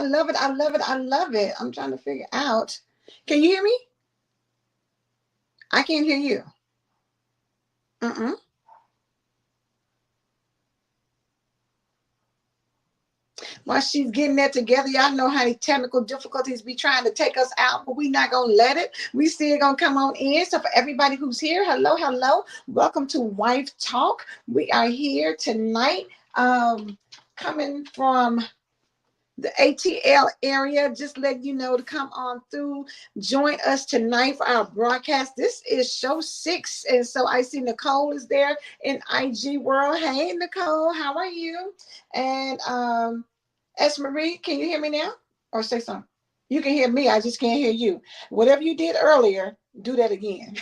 love it. I love it. I love it. I'm trying to figure out. Can you hear me? I can't hear you. Uh-uh. While she's getting that together, y'all know how the technical difficulties be trying to take us out, but we not gonna let it. We still gonna come on in. So for everybody who's here, hello, hello. Welcome to Wife Talk. We are here tonight, coming from the ATL area. Just let you know to come on through. Join us tonight for our broadcast. This is show 6. And so I see Nicole is there in IG World. Hey, Nicole, how are you? And S. Marie, can you hear me now? Or say something? You can hear me. I just can't hear you. Whatever you did earlier, do that again.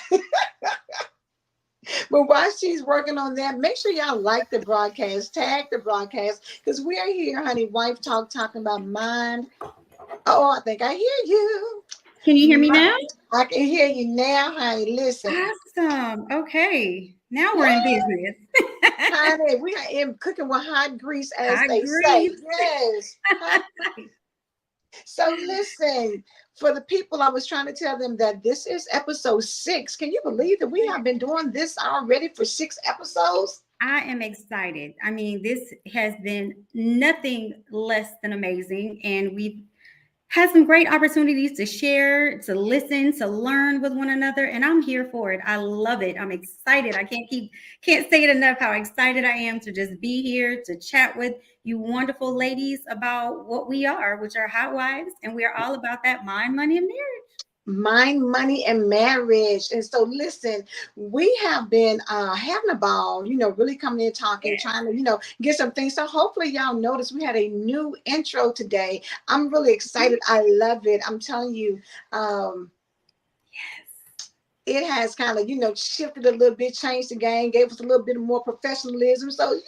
But while she's working on that, make sure y'all like the broadcast, tag the broadcast, because we are here, honey, Wife Talk, talking about mind. Oh, I think I hear you. Can you hear me now? I can hear you now, honey. Listen. Awesome. Okay. Now we're in business. Honey, we are in cooking with hot grease, as Hot they grease. say. Yes. So listen, for the people, I was trying to tell them that this is episode 6. Can you believe that we have been doing this already for 6 episodes? I am excited. I mean, this has been nothing less than amazing. And we've had some great opportunities to share, to listen, to learn with one another. And I'm here for it. I love it. I'm excited. I can't say it enough how excited I am to just be here to chat with you wonderful ladies about what we are, which are hot wives. And we are all about that mind, money, and marriage. Mind, money, and marriage. And so listen, we have been having a ball, really coming in talking, trying to, get some things. So hopefully y'all notice we had a new intro today. I'm really excited. I love it. I'm telling you, it has kind of, shifted a little bit, changed the game, gave us a little bit more professionalism. So,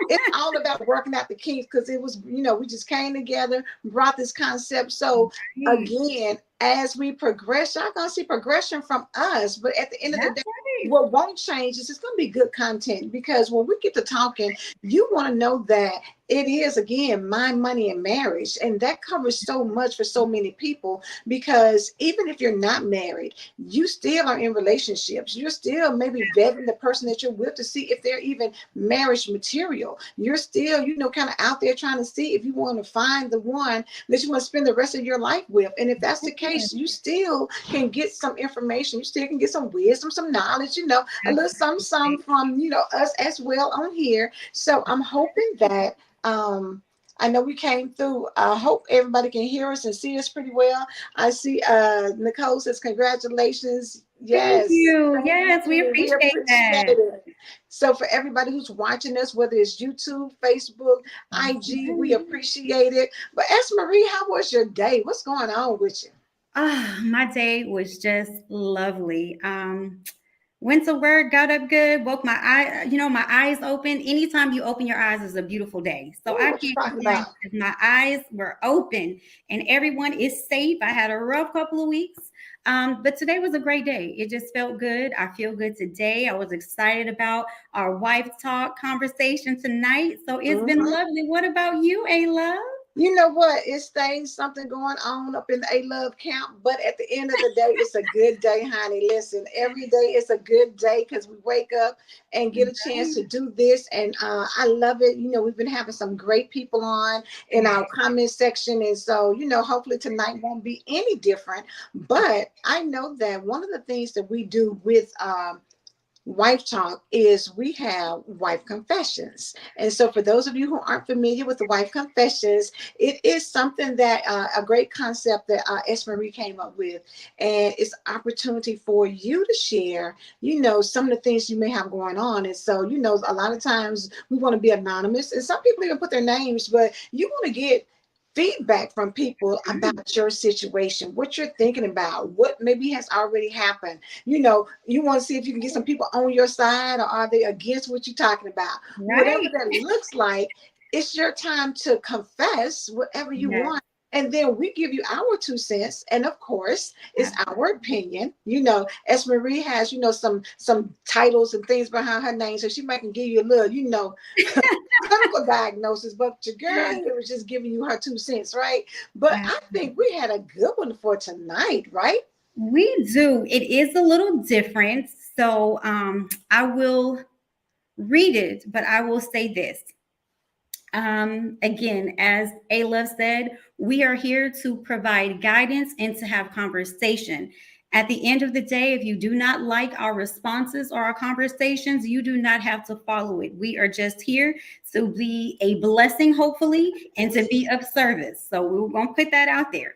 it's all about working out the kinks, because it was, we just came together, brought this concept. So again, as we progress, y'all gonna see progression from us. But at the end of the day, what won't change is it's gonna be good content, because when we get to talking, you want to know that it is, again, mind, money, and marriage. And that covers so much for so many people, because even if you're not married, you still are in relationships. You're still maybe vetting the person that you're with to see if they're even marriage material. You're still, kind of out there trying to see if you want to find the one that you want to spend the rest of your life with. And if that's the case, you still can get some information. You still can get some wisdom, some knowledge, a little something from, us as well on here. So I'm hoping that, I know we came through. I hope everybody can hear us and see us pretty well. I see Nicole says congratulations. Yes. Thank you. Yes, we appreciate that. It. So for everybody who's watching us, whether it's YouTube, Facebook, IG, we appreciate it. But ask Marie, how was your day? What's going on with you? My day was just lovely. Went to work, got up good, woke my my eyes open. Anytime you open your eyes is a beautiful day. So I can't complain because my eyes were open and everyone is safe. I had a rough couple of weeks. But today was a great day. It just felt good. I feel good today. I was excited about our wife talk conversation tonight. So it's been lovely. What about you, A-Love? You know what? It's something going on up in the A-Love camp. But at the end of the day, it's a good day, honey. Listen, every day is a good day because we wake up and get a chance to do this. And I love it. We've been having some great people on in our comment section. And so, hopefully tonight won't be any different. But I know that one of the things that we do with Wife Talk is we have wife confessions. And so for those of you who aren't familiar with the wife confessions, it is something that a great concept that S. Marie came up with. And it's opportunity for you to share, some of the things you may have going on. And so, a lot of times we want to be anonymous, and some people even put their names, but you want to get feedback from people about your situation, what you're thinking about, what maybe has already happened. You want to see if you can get some people on your side, or are they against what you're talking about? Whatever that looks like, it's your time to confess whatever you want and then we give you our 2 cents, and of course it's our Absolutely. opinion. As Marie has, some titles and things behind her name, so she might can give you a little, clinical diagnosis, but your girl here was just giving you her 2 cents, right? But I think we had a good one for tonight, right? We do. It is a little different. So I will read it, but I will say this. Again, as A Love said, we are here to provide guidance and to have conversation. At the end of the day, if you do not like our responses or our conversations, you do not have to follow it. We are just here to be a blessing, hopefully, and to be of service. So we're going to put that out there.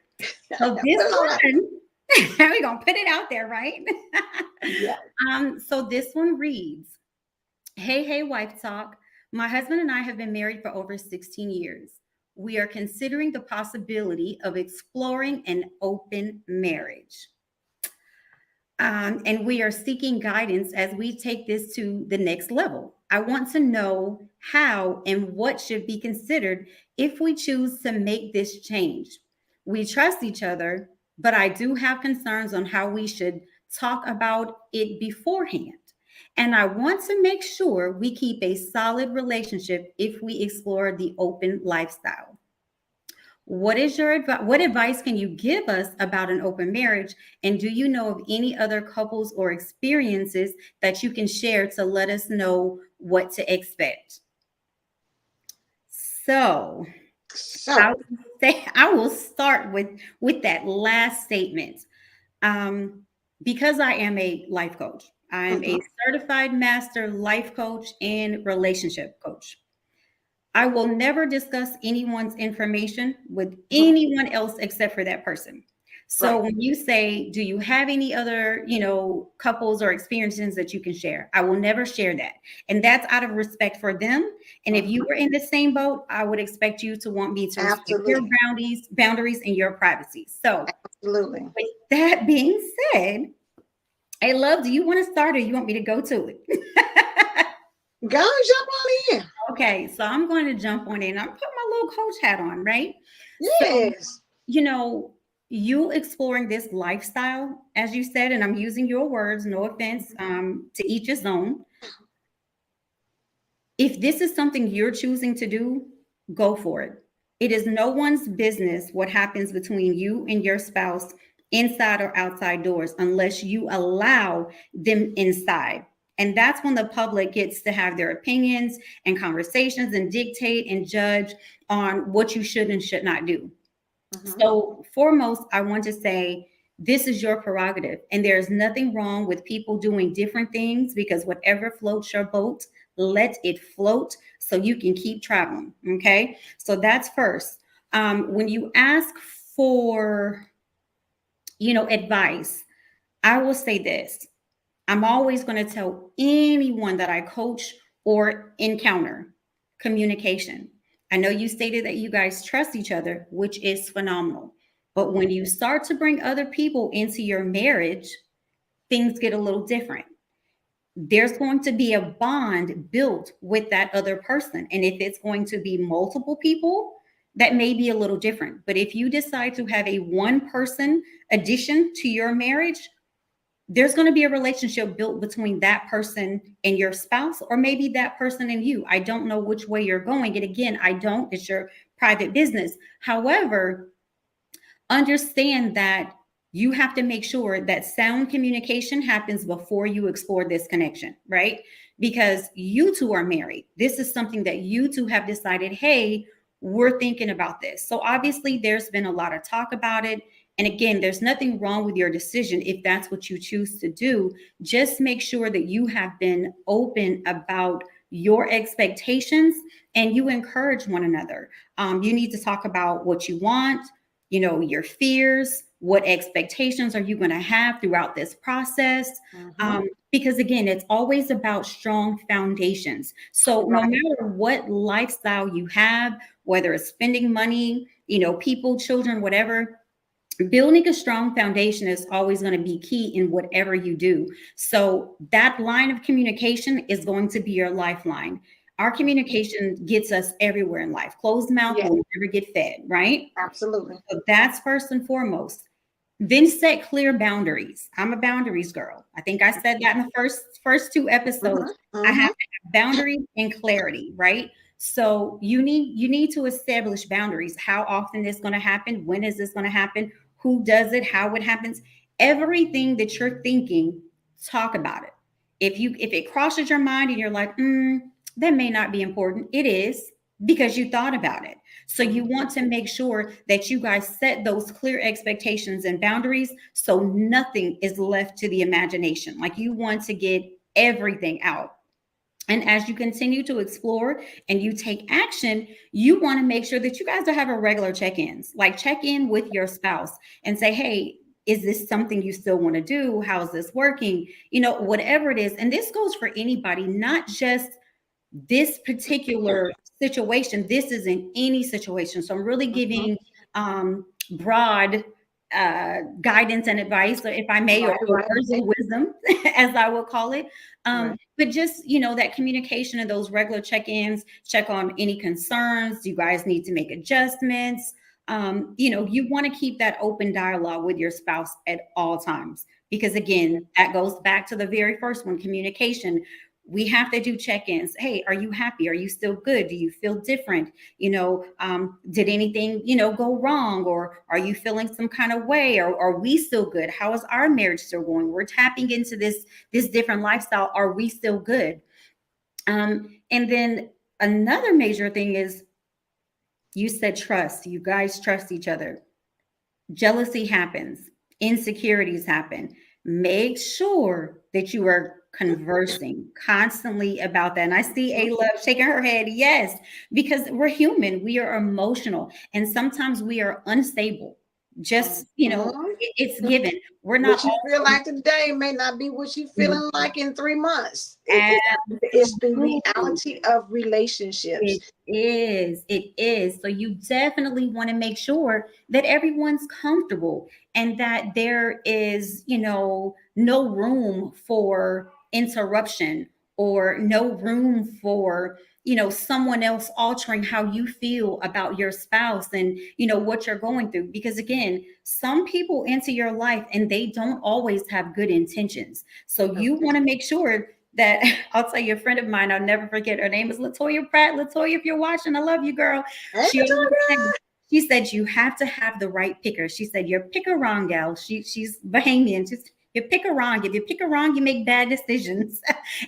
So this Well, all right. one, we're going to put it out there, right? Yeah. So this one reads, Hey, hey, wife talk. My husband and I have been married for over 16 years. We are considering the possibility of exploring an open marriage. And we are seeking guidance as we take this to the next level. I want to know how and what should be considered if we choose to make this change. We trust each other, but I do have concerns on how we should talk about it beforehand. And I want to make sure we keep a solid relationship if we explore the open lifestyle. What is your advice? What advice can you give us about an open marriage? And do you know of any other couples or experiences that you can share to let us know what to expect? So I So, will say I will start with that last statement. Um, because I am a life coach, I am a mhm, certified master life coach and relationship coach. I will never discuss anyone's information with mhm, anyone else except for that person. So right. when you say, do you have any other, couples or experiences that you can share? I will never share that. And that's out of respect for them. And if you Mhm, were in the same boat, I would expect you to want me to respect your absolutely. boundaries and your privacy. So Absolutely. with that being said, hey, love, do you want to start or you want me to go to it? Go and jump on in. Okay, so I'm going to jump on in. I'm putting my little coach hat on, right? So, Yes. you know, you exploring this lifestyle, as you said, and I'm using your words, no offense, to each his own. If this is something you're choosing to do, go for it. It is no one's business what happens between you and your spouse inside or outside doors unless you allow them inside. And that's when the public gets to have their opinions and conversations and dictate and judge on what you should and should not do. Mhm, So, foremost, I want to say this is your prerogative, and there's nothing wrong with people doing different things because whatever floats your boat, let it float so you can keep traveling. Okay. So, that's first. When you ask for, advice, I will say this. I'm always going to tell anyone that I coach or encounter communication. I know you stated that you guys trust each other, which is phenomenal. But mhm, when you start to bring other people into your marriage, things get a little different. There's going to be a bond built with that other person. And if it's going to be multiple people, that may be a little different. But if you decide to have a one person addition to your marriage, there's going to be a relationship built between that person and your spouse, or maybe that person and you. I don't know which way you're going. And again, I don't, it's your private business. However, understand that you have to make sure that sound communication happens before you explore this connection, right? Because you two are married. This is something that you two have decided, hey, we're thinking about this. So obviously, there's been a lot of talk about it. And again, there's nothing wrong with your decision if that's what you choose to do. Just make sure that you have been open about your expectations and you encourage one another. You need to talk about what you want, your fears, what expectations are you going to have throughout this process. mhm, Because again, it's always about strong foundations. So no right. matter what lifestyle you have, whether it's spending money, people, children, whatever, building a strong foundation is always going to be key in whatever you do. So that line of communication is going to be your lifeline. Our communication gets us everywhere in life. Closed mouth Yeah, will never get fed, right? absolutely. So that's first and foremost. Then set clear boundaries. I'm a boundaries girl. I think I said that in the first two episodes. Mm-hmm, I have mm-hmm, to have boundaries and clarity, right? So you need to establish boundaries. How often is going to happen? When is this going to happen? Who does it? How it happens? Everything that you're thinking, talk about it. If it crosses your mind and you're like, that may not be important, it is because you thought about it. So you mm-hmm. want to make sure that you guys set those clear expectations and boundaries so nothing is left to the imagination. Like you want to get everything out. And as you continue to explore and you take action, you want to make sure that you guys are having regular check-ins. Like check in with your spouse and say, "Hey, is this something you still want to do? How's this working?" Whatever it is. And this goes for anybody, not just this particular situation. This is in any situation. So I'm really Mm-hmm. giving broad guidance and advice, or if I may, or Right, right, words of right, wisdom, as I will call it. right. But just, that communication and those regular check-ins, check on any concerns. You guys need to make adjustments. You want to keep that open dialogue with your spouse at all times. Because again, that goes back to the very first one, communication. We have to do check-ins. Hey, are you happy? Are you still good? Do you feel different? Did anything, go wrong? Or are you feeling some kind of way? Or are we still good? How is our marriage still going? We're tapping into this different lifestyle. Are we still good? And then another major thing is, you said trust. You guys trust each other. Jealousy happens, insecurities happen. Make sure that you are conversing constantly about that. And I see A Love shaking her head. Yes, because we're human, we are emotional, and sometimes we are unstable. Just, Mm-hmm. it's given. We're not What you feel always like today may not be what you feeling like in 3 months. It's the absolutely. reality of relationships. It is. It is. So you definitely want to make sure that everyone's comfortable and that there is, no room for interruption or no room for, someone else altering how you feel about your spouse and, what you're going through. Because again, some people enter your life and they don't always have good intentions. So you Okay. want to make sure that I'll tell you, a friend of mine, I'll never forget. Her name is Latoya Pratt. Latoya, if you're watching, I love you, girl. Hey, She always said, Victoria. she said, you have to have the right picker. She said, you're pick a wrong gal. She's Bahamian. Just you pick a wrong. If you pick a wrong, you make bad decisions.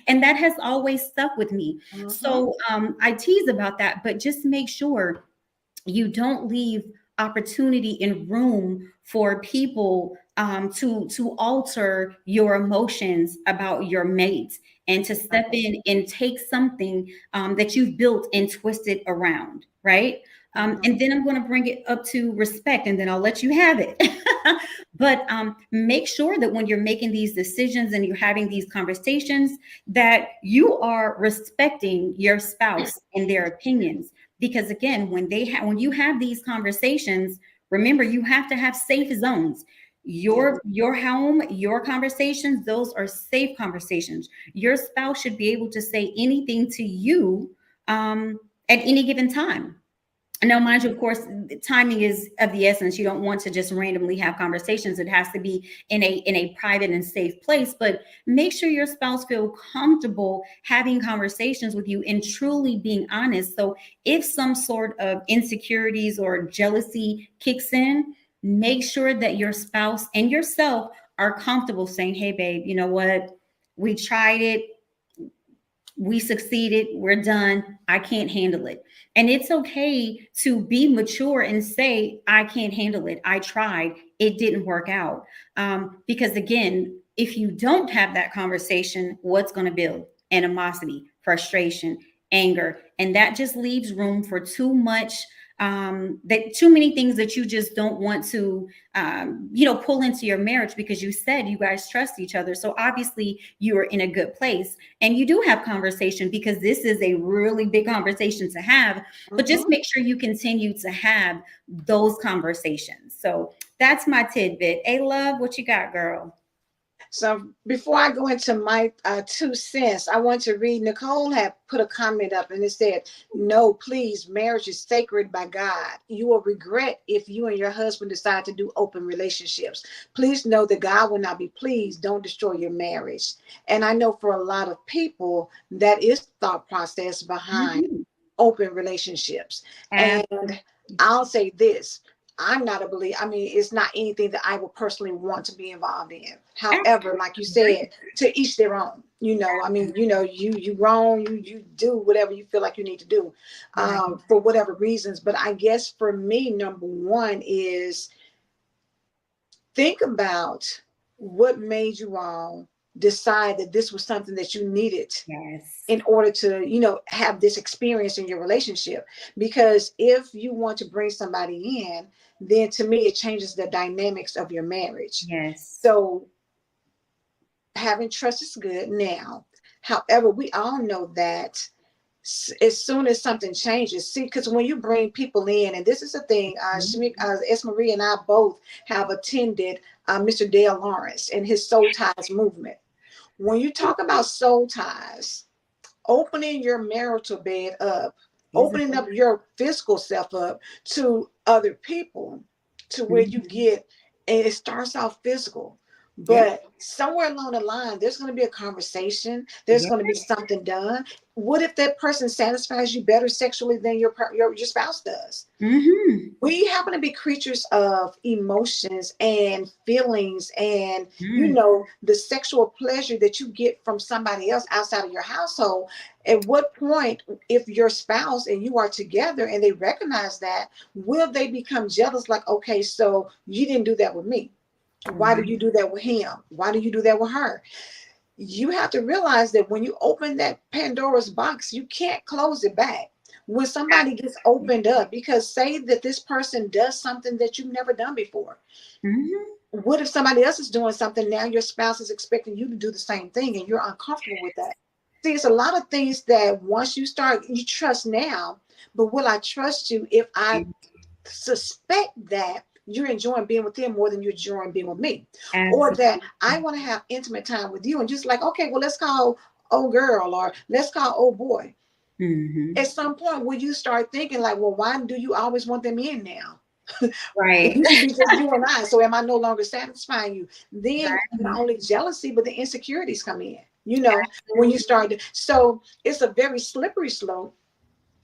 And that has always stuck with me. Mm-hmm. So I tease about that, but just make sure you don't leave opportunity and room for people to alter your emotions about your mate and to step in and take something that you've built and twist it around, right? Mm-hmm. And then I'm going to bring it up to respect, and then I'll let you have it. But make sure that when you're making these decisions and you're having these conversations, that you are respecting your spouse and their opinions. Because again, when you have these conversations, remember, you have to have safe zones. Yeah. Your home, your conversations, those are safe conversations. Your spouse should be able to say anything to you at any given time. Now, mind you, of course, timing is of the essence. You don't want to just randomly have conversations. It has to be in a private and safe place. But make sure your spouse feel comfortable having conversations with you and truly being honest. So if some sort of insecurities or jealousy kicks in, make sure that your spouse and yourself are comfortable saying, "Hey, babe, you know what? We tried it, we succeeded, we're done, I can't handle it." And it's okay to be mature and say, "I can't handle it, I tried, it didn't work out." Because again, if you don't have that conversation, what's going to build? Animosity, frustration, anger, and that just leaves room for too much, that too many things that you just don't want to pull into your marriage, because you said you guys trust each other. So obviously you are in a good place and you do have conversation, because this is a really big conversation to have. But just Mm-hmm. make sure you continue to have those conversations. So that's my tidbit. A Love, what you got, girl? So before I go into my 2 cents, I want to read. Nicole had put a comment up and it said, "No, please, marriage is sacred by God. You will regret if you and your husband decide to do open relationships. Please know that God will not be pleased. Don't destroy your marriage." And I know for a lot of people, that is the thought process behind Mhm. open relationships. Ab- And I'll say this. I'm not a believer. I mean, it's not anything that I would personally want to be involved in. However, like you Absolutely. said, to each their own. I mean, you wrong, you do whatever you feel like you need to do, Right. for whatever reasons. But I guess for me, number one is think about what made you all decide that this was something that you needed Yes. in order to have this experience in your relationship. Because if you want to bring somebody in, then to me it changes the dynamics of your marriage. Yes. So having trust is good now. However, we all know that as soon as something changes, see, because when you bring people in, and this is the thing, S. Marie and I both have attended Mr. Dale Lawrence and his Soul Ties movement. When you talk about soul ties, opening your marital bed up, Is it? opening up your physical self up to other people, to where you Mhm. get, and it starts off physical. Yep. But somewhere along the line, there's going to be a conversation. There's Yep. going to be something done. What if that person satisfies you better sexually than your spouse does? Mm-hmm. We happen to be creatures of emotions and feelings, and Mm. the sexual pleasure that you get from somebody else outside of your household. At what point, if your spouse and you are together and they recognize that, will they become jealous? Like, okay, so you didn't do that with me, why do Right. you do that with him? Why do you do that with her? You have to realize that when you open that Pandora's box, you can't close it back. When somebody gets opened up, because say that this person does something that you've never done before. Mm-hmm. What if somebody else is doing something now? Your spouse is expecting you to do the same thing and you're uncomfortable with that. See, it's a lot of things that once you start, you trust now, but will I trust you if I suspect that you're enjoying being with them more than you're enjoying being with me, or Absolutely. that I want to have intimate time with you, and just like, okay, well, let's call old girl or let's call old boy. Mm-hmm. At some point, will you start thinking like, well, why do you always want them in now? It Right. used to be just you and I, so am I no longer satisfying you? Then not Right. only jealousy, but the insecurities come in. When you start so it's a very slippery slope.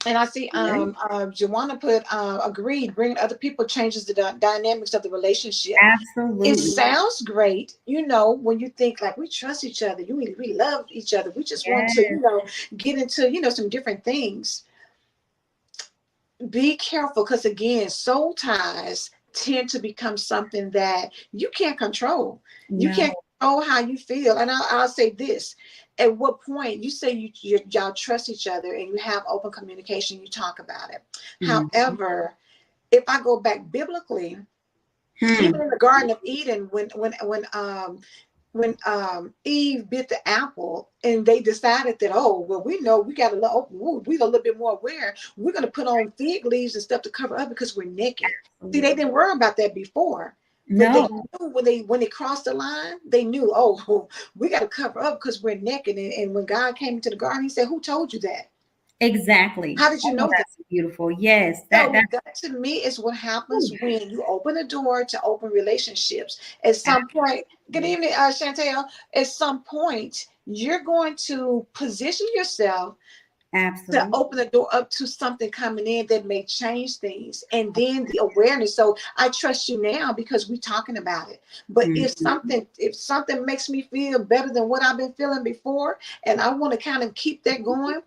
And I see Absolutely. Joanna put agreed, bringing other people changes the dynamics of the relationship. It Absolutely. sounds great, when you think like we trust each other, we love each other, we just want to, Yes. get into, some different things. Be careful, because again, soul ties tend to become something that you can't control. You No. can't control how you feel. And I'll say this. At what point you say y'all trust each other and you have open communication, you talk about it. Mm-hmm. However, if I go back biblically, Hmm. even in the Garden of Eden, when Eve bit the apple and they decided that, oh, well, we know we got we a little bit more aware. We're going to put on fig leaves and stuff to cover up because we're naked. See, they didn't worry about that before, but they No. knew when they crossed the line, they knew, oh, we got to cover up because we're naked. And when God came into the garden, He said, "Who told you that? Exactly. How did you Oh, know that?" that's beautiful. Yes. That So that to me is what happens ooh, when you open the door to open relationships. At some point, good absolutely. evening, Chantel. At some point, you're going to position yourself to Absolutely. open the door up to something coming in that may change things, and then the awareness. So I trust you now because we're talking about it. But Mhm. if something makes me feel better than what I've been feeling before, and I want to kind of keep that going,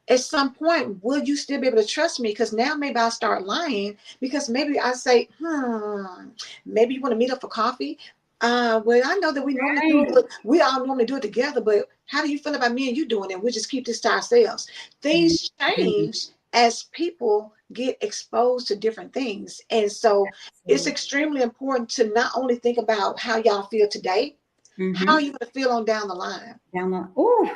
at some point, will you still be able to trust me? Because now maybe I'll start lying, because maybe I say, maybe you want to meet up for coffee. Well, I know that we normally do Right. it, but we all normally do it together. But how do you feel about me and you doing it? We'll just keep this to ourselves. Things Mhm. change as people get exposed to different things. And so it's Absolutely. extremely important to not only think about how y'all feel today, how are Mhm. you going to feel on down the line? Down the ooh,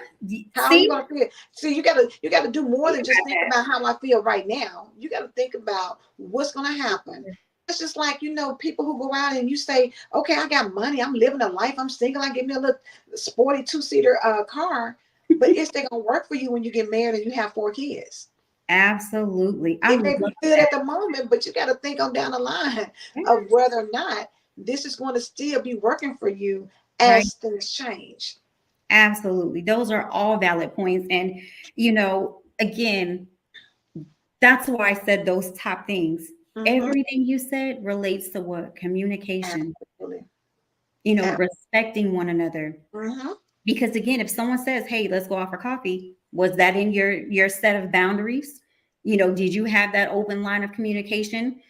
How are you see? going to feel? See, you gotta do more Think than just about think that. about how I feel right now. You got to think about what's going to happen It's just like, people who go out and you say, okay, I got money, I'm living a life, I'm single, I get me a little sporty two-seater car. But it's they gonna work for you when you get married and you have 4 kids. Absolutely. I It may love be good that. at the moment, but you got to think on down the line of Yes, whether or not this is going to still be working for you right. as things change. Absolutely. Those are all valid points. And, again, that's why I said those top things. Hmm. Everything you said relates to what? Communication, Absolutely. respecting one another. Mm-hmm. Because again, if someone says, "Hey, let's go out for coffee," was that in your set of boundaries? Did you have that open line of communication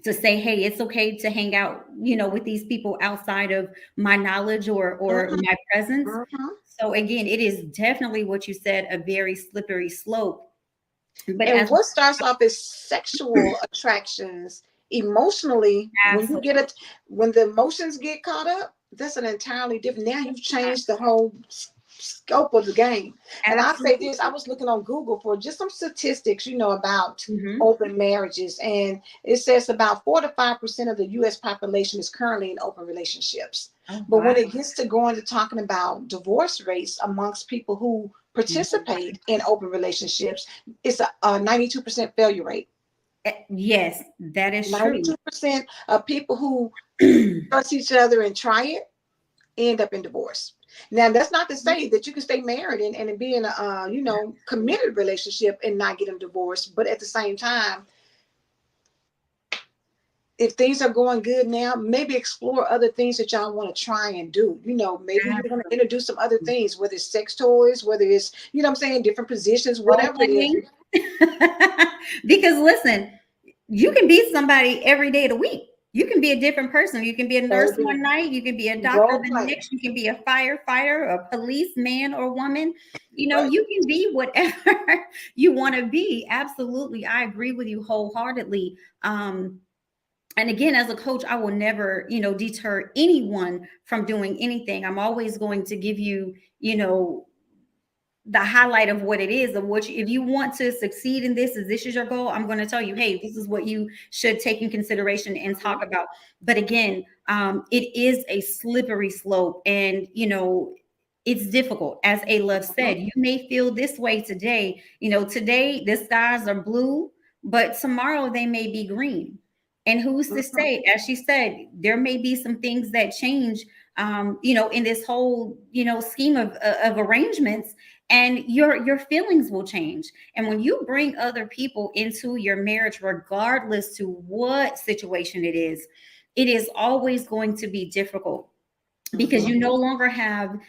to say, "Hey, it's okay to hang out, with these people outside of my knowledge or Hmm. my presence?" Hmm. So again, it is definitely what you said, a very slippery slope. But And as what starts off as sexual attractions, emotionally, absolutely, when the emotions get caught up, that's an entirely different. Now you've changed the whole scope of the game. And I say absolutely. this: I was looking on Google for just some statistics, about Hmm. open marriages, and it says about 4 to 5% of the U.S. population is currently in open relationships. Oh But wow. when it gets to going to talking about divorce rates amongst people who participate in open relationships, it's a 92% failure rate. Yes, that is true. 92% of people who trust each other and try it end up in divorce. Now, that's not to say that you can stay married and be in a, committed relationship and not get them divorced. But at the same time, if things are going good now, maybe explore other things that y'all want to try and do. Maybe you're going to Absolutely. introduce some other things, whether it's sex toys, whether it's, what I'm saying, different positions, Role whatever it is. playing. Because listen, you can be somebody every day of the week. You can be a different person. You can be a nurse Baby, one night. You can be a doctor role the play. next. You can be a firefighter, a policeman or woman. Right. You can be whatever you want to be. Absolutely. I agree with you wholeheartedly. And again, as a coach, I will never, deter anyone from doing anything. I'm always going to give you, the highlight of what it is, of what if you want to succeed in this, if this is your goal, I'm going to tell you, hey, this is what you should take in consideration and talk about. But again, it is a slippery slope, and it's difficult. As A Love Mhm. said, you may feel this way today. Today the skies are blue, but tomorrow they may be green. And who's to Mhm. say? As she said, there may be some things that change, in this whole, scheme of arrangements, and your feelings will change. And when you bring other people into your marriage, regardless to what situation it is always going to be difficult, because Mhm. you no longer have,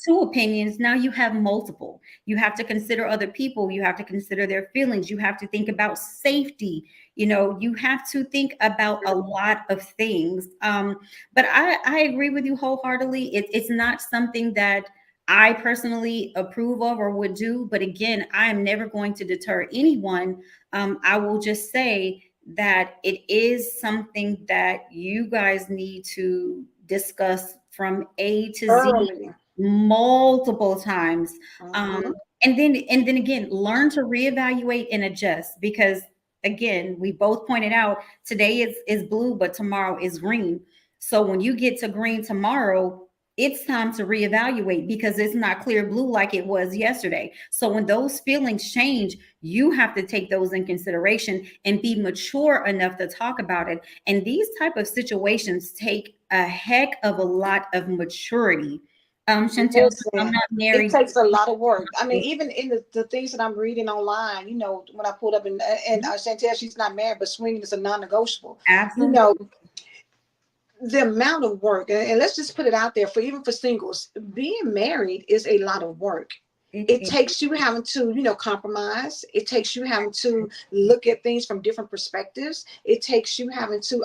two opinions. Now you have multiple. You have to consider other people, you have to consider their feelings, you have to think about safety, you have to think about a lot of things. But I agree with you wholeheartedly. It's not something that I personally approve of or would do. But again, I am never going to deter anyone. I will just say that it is something that you guys need to discuss from A to Z Early. multiple times. Um, Mhm. and then again, learn to reevaluate and adjust, because again, we both pointed out today is blue, but tomorrow is green. So when you get to green tomorrow, it's time to reevaluate, because it's not clear blue like it was yesterday. So when those feelings change, you have to take those in consideration and be mature enough to talk about it. And these type of situations take a heck of a lot of maturity. Chantel, I'm Listen, not it married. takes a lot of work. I mean, even in the things that I'm reading online, when I pulled up and Chantel, she's not married, but swinging is a non-negotiable. You Absolutely. know, the amount of work, and let's just put it out there for even for singles, being married is a lot of work. It It is. takes you having to, compromise. It takes you having to look at things from different perspectives. It takes you having to,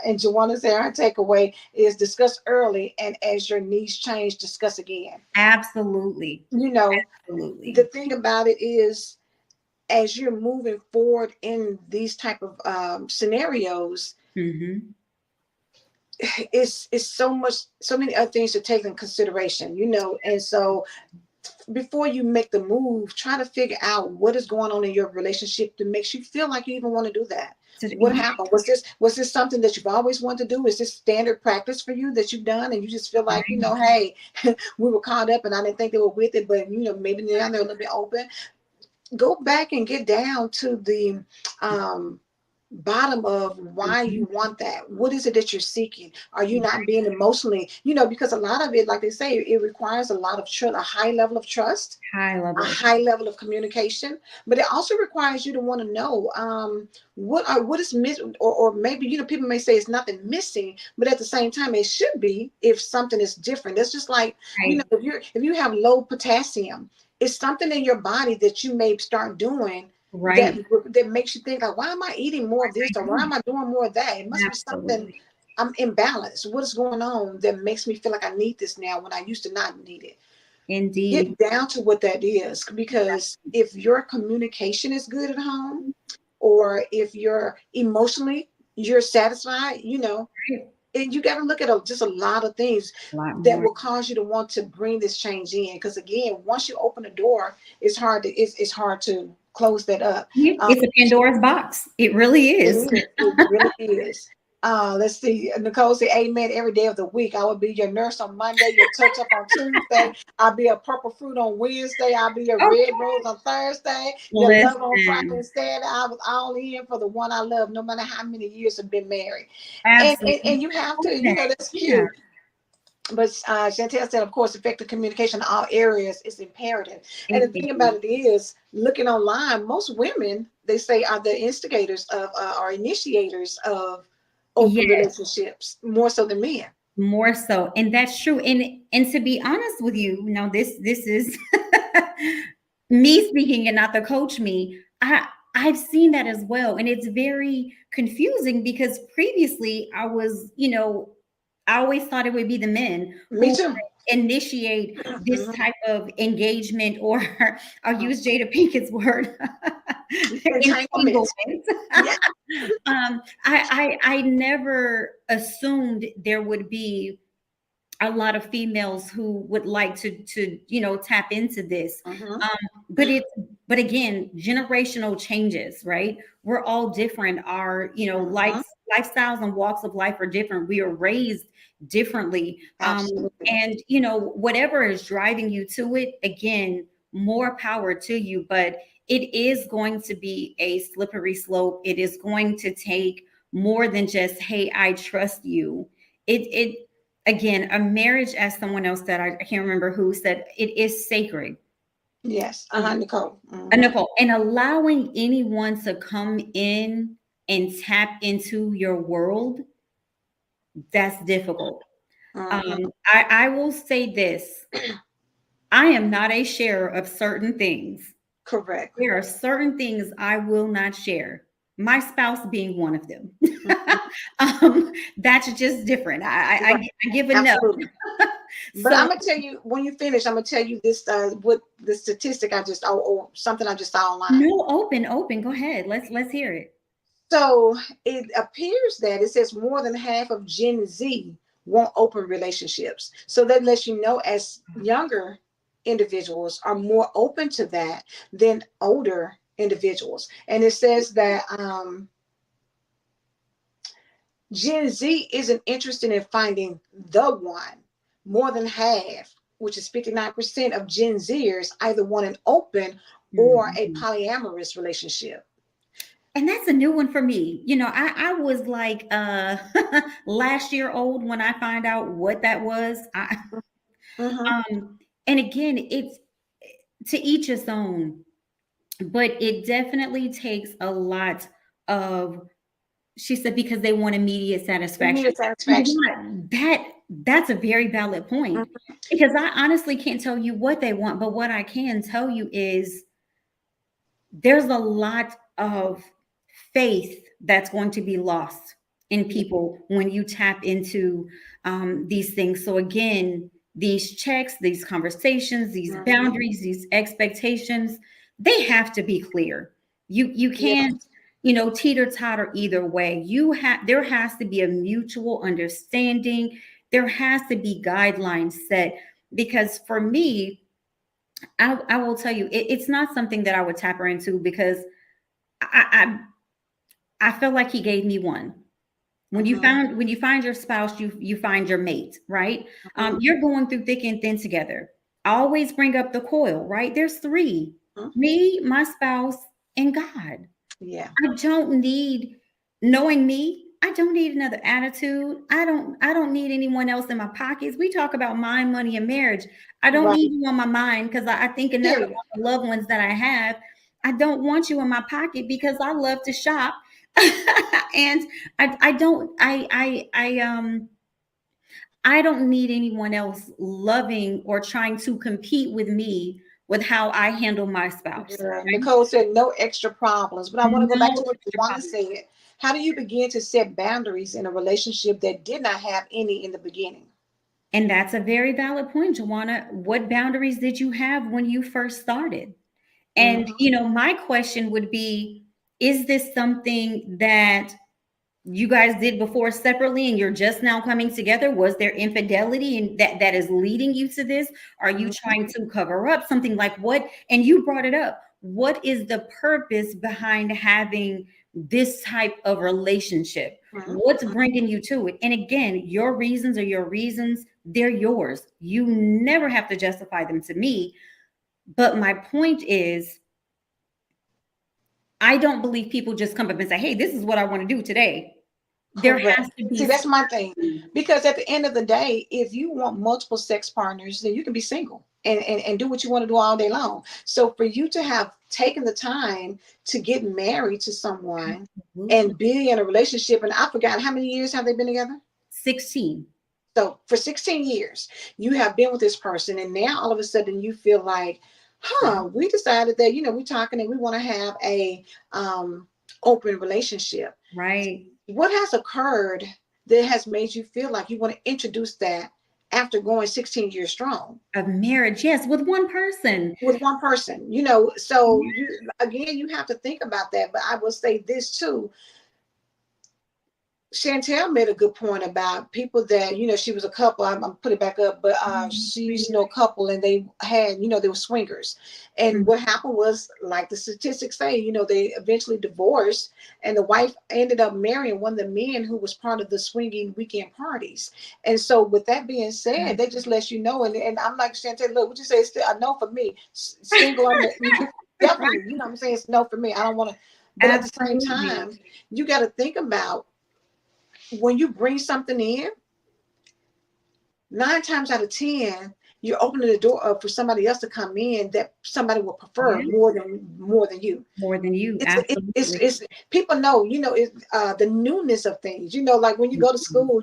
and Joanna said our takeaway is discuss early, and as your needs change, discuss again. Absolutely. You know, the Absolutely. thing about it is, as you're moving forward in these type of scenarios, Hmm. it's so many other things to take in consideration, and so before you make the move, try to figure out what is going on in your relationship that makes you feel like you even want to do that. So, What yeah, happened? Was this something that you've always wanted to do? Is this standard practice for you that you've done and you just feel like, right, hey, we were caught up and I didn't think they were with it, but maybe now they're a little bit open. Go back and get down to the um bottom of why you mhm, want that. What is it that you're seeking? Are you right, not being emotionally, because a lot of it, like they say, it requires a lot of trust, a high level of trust, high a level of high level of communication, but it also requires you to want to know what is missing, or maybe people may say it's nothing missing, but at the same time it should be if something is different. It's just like right, if you have low potassium, it's something in your body that you may start doing that right, that makes you think like, why am I eating more of this, or why right, am I doing more of that? It must be something. absolutely, I'm imbalanced. What is going on that makes me feel like I need this now when I used to not need it? indeed, Get down to what that is, because if your communication is good at home, or if you're satisfied, right, and you got to look at just a lot of things a lot that more. will cause you to want to bring this change in, because again, once you open the door, it's hard to close that up. Yeah, um, it's a Pandora's box. It really it is. is. It really is. Let's see. Nicole say, "Amen." Every day of the week, I will be your nurse on Monday, your touch up on Tuesday. I'll be a purple fruit on Wednesday. I'll be your red Okay, rose on Thursday. Your love on Friday listen, and Saturday. I was all in for the one I love, no matter how many years have been married. And absolutely. you have to, Okay, that's yeah, cute. But Chantel said, of course, effective communication in all areas is imperative. And the it thing is. about it is, looking online, most women, they say, are the instigators of or initiators of Yeah, open relationships more so than men. more so, and that's true. And to be honest with you, this is me speaking and not the coach me. I've seen that as well, and it's very confusing because previously I always thought it would be the men Me who too. initiate this Mhm. type of engagement, or I'll Mhm. use Jada Pinkett's word, Entanglement. entanglement. Yeah. I never assumed there would be a lot of females who would like to tap into this. Mhm. But but again, generational changes, right? We're all different. Our Mhm. lifestyles and walks of life are different. We are raised differently. Absolutely. And whatever is driving you to it, again, more power to you. But it is going to be a slippery slope. It is going to take more than just, hey, I trust you. It again, a marriage, as someone else said, I can't remember who said, it is sacred. Yes. Nicole. And Mhm. Nicole, and allowing anyone to come in and tap into your world, that's difficult. Mhm. I will say this: I am not a sharer of certain things. Correct. There are certain things I will not share. My spouse being one of them. Mhm. That's just different. Right. I give a no. Absolutely. But So I'm gonna tell you, when you finish, I'm gonna tell you this, what the statistic I just, or something I just saw online. no, open. Go ahead. Let's hear it. So it appears that it says more than half of Gen Z want open relationships. So that lets you know, as younger individuals are more open to that than older individuals. And it says that Gen Z isn't interested in finding the one. More than half, which is 59% of Gen Zers, either want an open or a Mhm. polyamorous relationship. And that's a new one for me. I was like last year old when I find out what that was. Mm-hmm. And again, it's to each his own, but it definitely takes a lot of, she said, because they want immediate satisfaction. Immediate You know satisfaction. what? That's a very valid point, Mhm. because I honestly can't tell you what they want, but what I can tell you is there's a lot of faith that's going to be lost in Yeah. people when you tap into these things. So again, these checks, these conversations, these Mhm. boundaries, these expectations, they have to be clear. You Yeah. can't, teeter totter either way. There has to be a mutual understanding. There has to be guidelines set, because for me, I will tell you, it's not something that I would tap her into because I, I feel like he gave me one. Mm-hmm. When you find your spouse, you find your mate, right? Mm-hmm. You're going through thick and thin together. I always bring up the coil, right? There's three: me, my spouse, and God. Yeah. I don't need, knowing me, I don't need another attitude. I don't need anyone else in my pockets. We talk about mind, money, and marriage. I don't Right. need you on my mind because I think enough Period. about the loved ones that I have. I don't want you in my pocket because I love to shop. And I don't I don't need anyone else loving or trying to compete with me with how I handle my spouse. Girl, Nicole said no extra problems, but I want to go back to No what extra Wanda problem. said. How do you begin to set boundaries in a relationship that did not have any in the beginning? And that's a very valid point, Joanna. What boundaries did you have when you first started? And, Mm-hmm. my question would be, is this something that you guys did before separately and you're just now coming together? Was there infidelity and that is leading you to this? Are you Mm-hmm. trying to cover up something? Like what? And you brought it up. What is the purpose behind having this type of relationship? What's Mm-hmm. bringing you to it? And again, your reasons are your reasons. They're yours. You never have to justify them to me. But my point is, I don't believe people just come up and say, hey, this is what I want to do today. There Correct. has to be See, that's my thing. something. Because at the end of the day, if you want multiple sex partners, then you can be single and do what you want to do all day long. So for you to have taken the time to get married to someone Absolutely. and be in a relationship, and I forgot how many years have they been together? 16. So for 16 years, you have been with this person, and now all of a sudden you feel like, we decided that, we're talking and we want to have a open relationship. Right. What has occurred that has made you feel like you want to introduce that after going 16 years strong Of marriage, yes, with one person. with one person? So you again, you have to think about that. But I will say this too. Chantel made a good point about people that, she was a couple. I'm put it back up, but she used to know a couple and they had, they were swingers. And Mhm. what happened was, like the statistics say, they eventually divorced and the wife ended up marrying one of the men who was part of the swinging weekend parties. And so, with that being said, that just lets you know. And I'm like, Chantel, look, what you say is still a no for me. Single, definitely, you know what I'm saying? It's no for me. I don't want to. But at the same Absolutely. time, you got to think about when you bring something in, 9 times out of 10, you're opening the door up for somebody else to come in that somebody will prefer Yeah, more than you. more than you. It's Absolutely. people know, the newness of things, like when you go to school,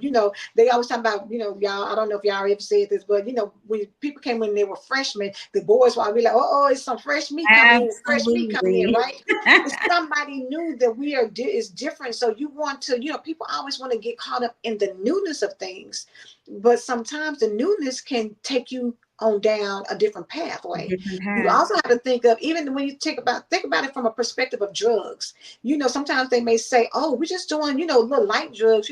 they always talk about, y'all, I don't know if y'all ever said this, but when people came when they were freshmen, the boys will be like, oh, it's some fresh meat coming in, Absolutely. right? It's somebody new that we are is different. So you want to, people always want to get caught up in the newness of things, but sometimes the newness can take you on down a different pathway. Different You path. also have to think of, even when you think about it from a perspective of drugs. Sometimes they may say, "Oh, we're just doing, little light drugs."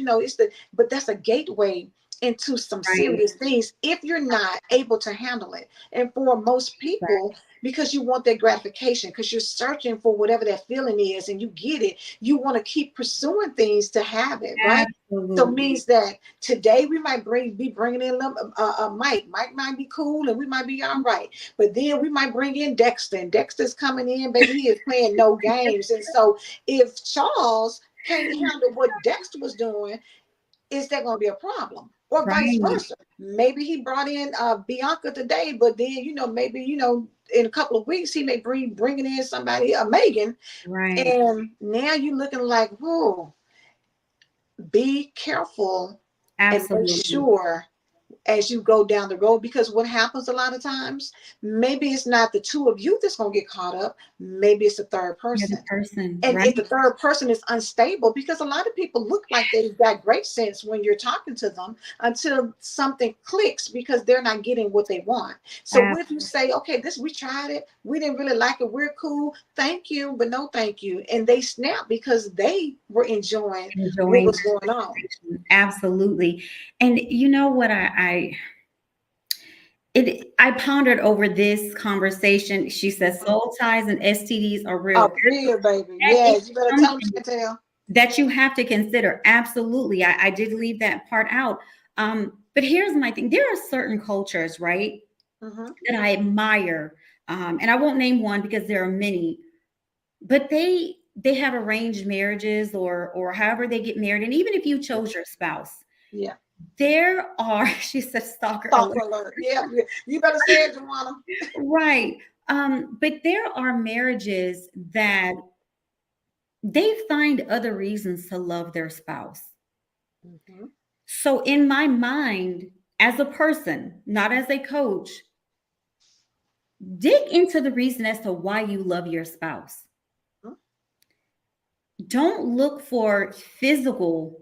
But that's a gateway into some Right. serious things if you're not able to handle it. And for most people, because you want that gratification, because you're searching for whatever that feeling is, and you get it, you want to keep pursuing things to have it, right? So it Absolutely. means that today we might be bringing in Mike. Mike might be cool, and we might be all right. But then we might bring in Dexter, and Dexter's coming in, baby. He is playing no games. And so if Charles can't handle what Dexter was doing, is that going to be a problem? Or vice Right. versa. Maybe he brought in Bianca today, but then, maybe, in a couple of weeks, he may bringing in somebody, Megan. Right. And now you're looking like, whoa, be careful and make Absolutely. sure as you go down the road, because what happens a lot of times, maybe it's not the two of you that's going to get caught up, maybe it's a third You're the person. person. And if Right. the third person is unstable, because a lot of people look like they've got great sense when you're talking to them until something clicks because they're not getting what they want. So what if you say, okay, this, we tried it, we didn't really like it, we're cool, thank you, but no thank you. And they snap because they were enjoying what Enjoying was going on. absolutely. And you know what, I I pondered over this conversation. She says Mhm. soul ties and STDs are real. Oh, real baby. That is Yes, you better tell them, something Chantel. that you have to consider. Absolutely. I did leave that part out. But here's my thing. There are certain cultures, right, Mm-hmm. that I admire. And I won't name one because there are many, but they have arranged marriages or however they get married. And even if you chose your spouse, Yeah. there are, she said stalker alert. Stalker alert. Yeah, you better say it, Joanna. Right. But there are marriages that they find other reasons to love their spouse. Mm-hmm. So, in my mind, as a person, not as a coach, dig into the reason as to why you love your spouse. Don't look for physical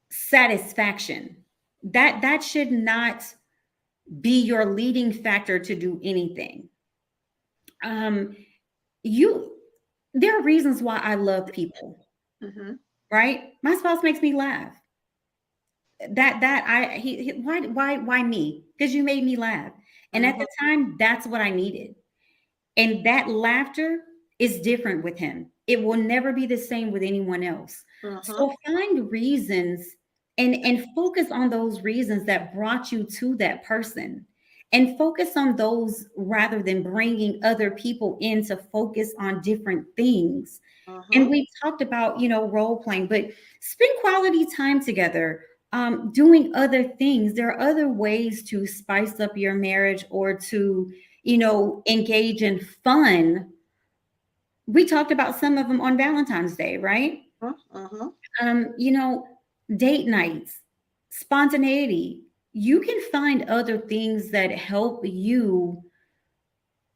satisfaction. That should not be your leading factor to do anything. Um, you there are reasons why I love people, Mm-hmm. right? My spouse makes me laugh. That I he why me? Because you made me laugh. And at Mm-hmm. the time, that's what I needed. And that laughter is different with him. It will never be the same with anyone else. Mm-hmm. So find reasons and focus on those reasons that brought you to that person. And focus on those rather than bringing other people in to focus on different things. And Mm-hmm. we talked about, role playing, but spend quality time together, doing other things. There are other ways to spice up your marriage or to, engage in fun. We talked about some of them on Valentine's Day, right? Mm-hmm. Um, you know, Date nights, spontaneity. You can find other things that help you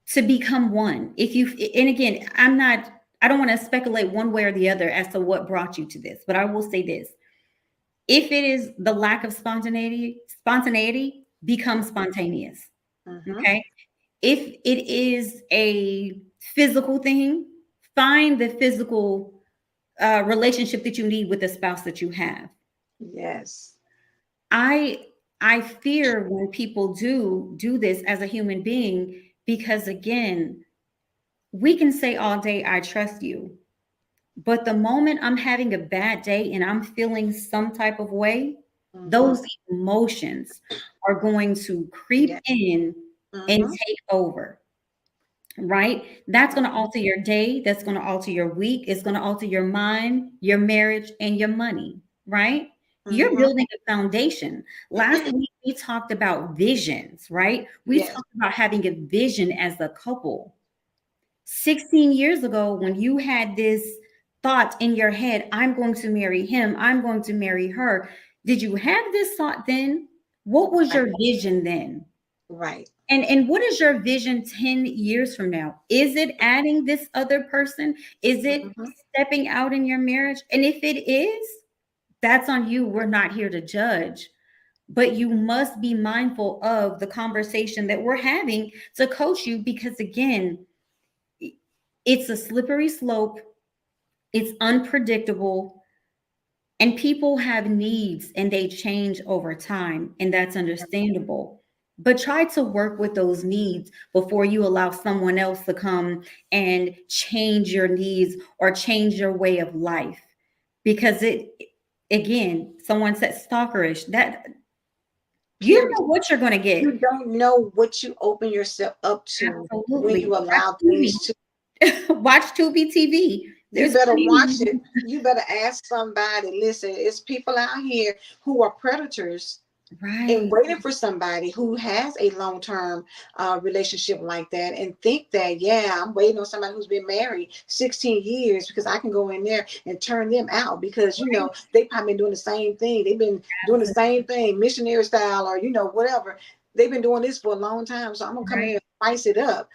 to become one. If you, and again, I don't want to speculate one way or the other as to what brought you to this, but I will say this. If it is the lack of spontaneity, become spontaneous. Mm-hmm. Okay. If it is a physical thing, find the physical relationship that you need with the spouse that you have. Yes. I I fear when people do this as a human being because again, we can say all day I trust you, but the moment I'm having a bad day and I'm feeling some type of way, Mm-hmm. those emotions are going to creep Yeah. in and Mm-hmm. take over. Right? That's going to Mm-hmm. alter your day. That's going to alter your week. It's going to alter your mind, your marriage, and your money. Right? You're Mm-hmm. building a foundation. Last week, we talked about visions, right? We Yes. talked about having a vision as a couple. 16 years ago, when you had this thought in your head, I'm going to marry him, I'm going to marry her, did you have this thought then? What was Right. your vision then? Right. And what is your vision 10 years from now? Is it adding this other person? Is it Mm-hmm. stepping out in your marriage? And if it is, that's on you. We're not here to judge. But you must be mindful of the conversation that we're having to coach you because, again, it's a slippery slope, it's unpredictable, and people have needs and they change over time, and that's understandable. But try to work with those needs before you allow someone else to come and change your needs or change your way of life. Because again, someone said stalkerish, that you don't Period. know what you're going to You get. don't know what you open yourself up to when Absolutely. you allow things to. Watch Tubi TV. You There's better watch plenty. it. You better ask somebody. Listen, it's people out here who are predators and Right. waiting for somebody who has a long-term relationship like that and think that, yeah, I'm waiting on somebody who's been married 16 years because I can go in there and turn them out because, they probably been doing the same thing. They've been doing the same thing, missionary style or, whatever. They've been doing this for a long time. So I'm going to come in Right. here and spice it up.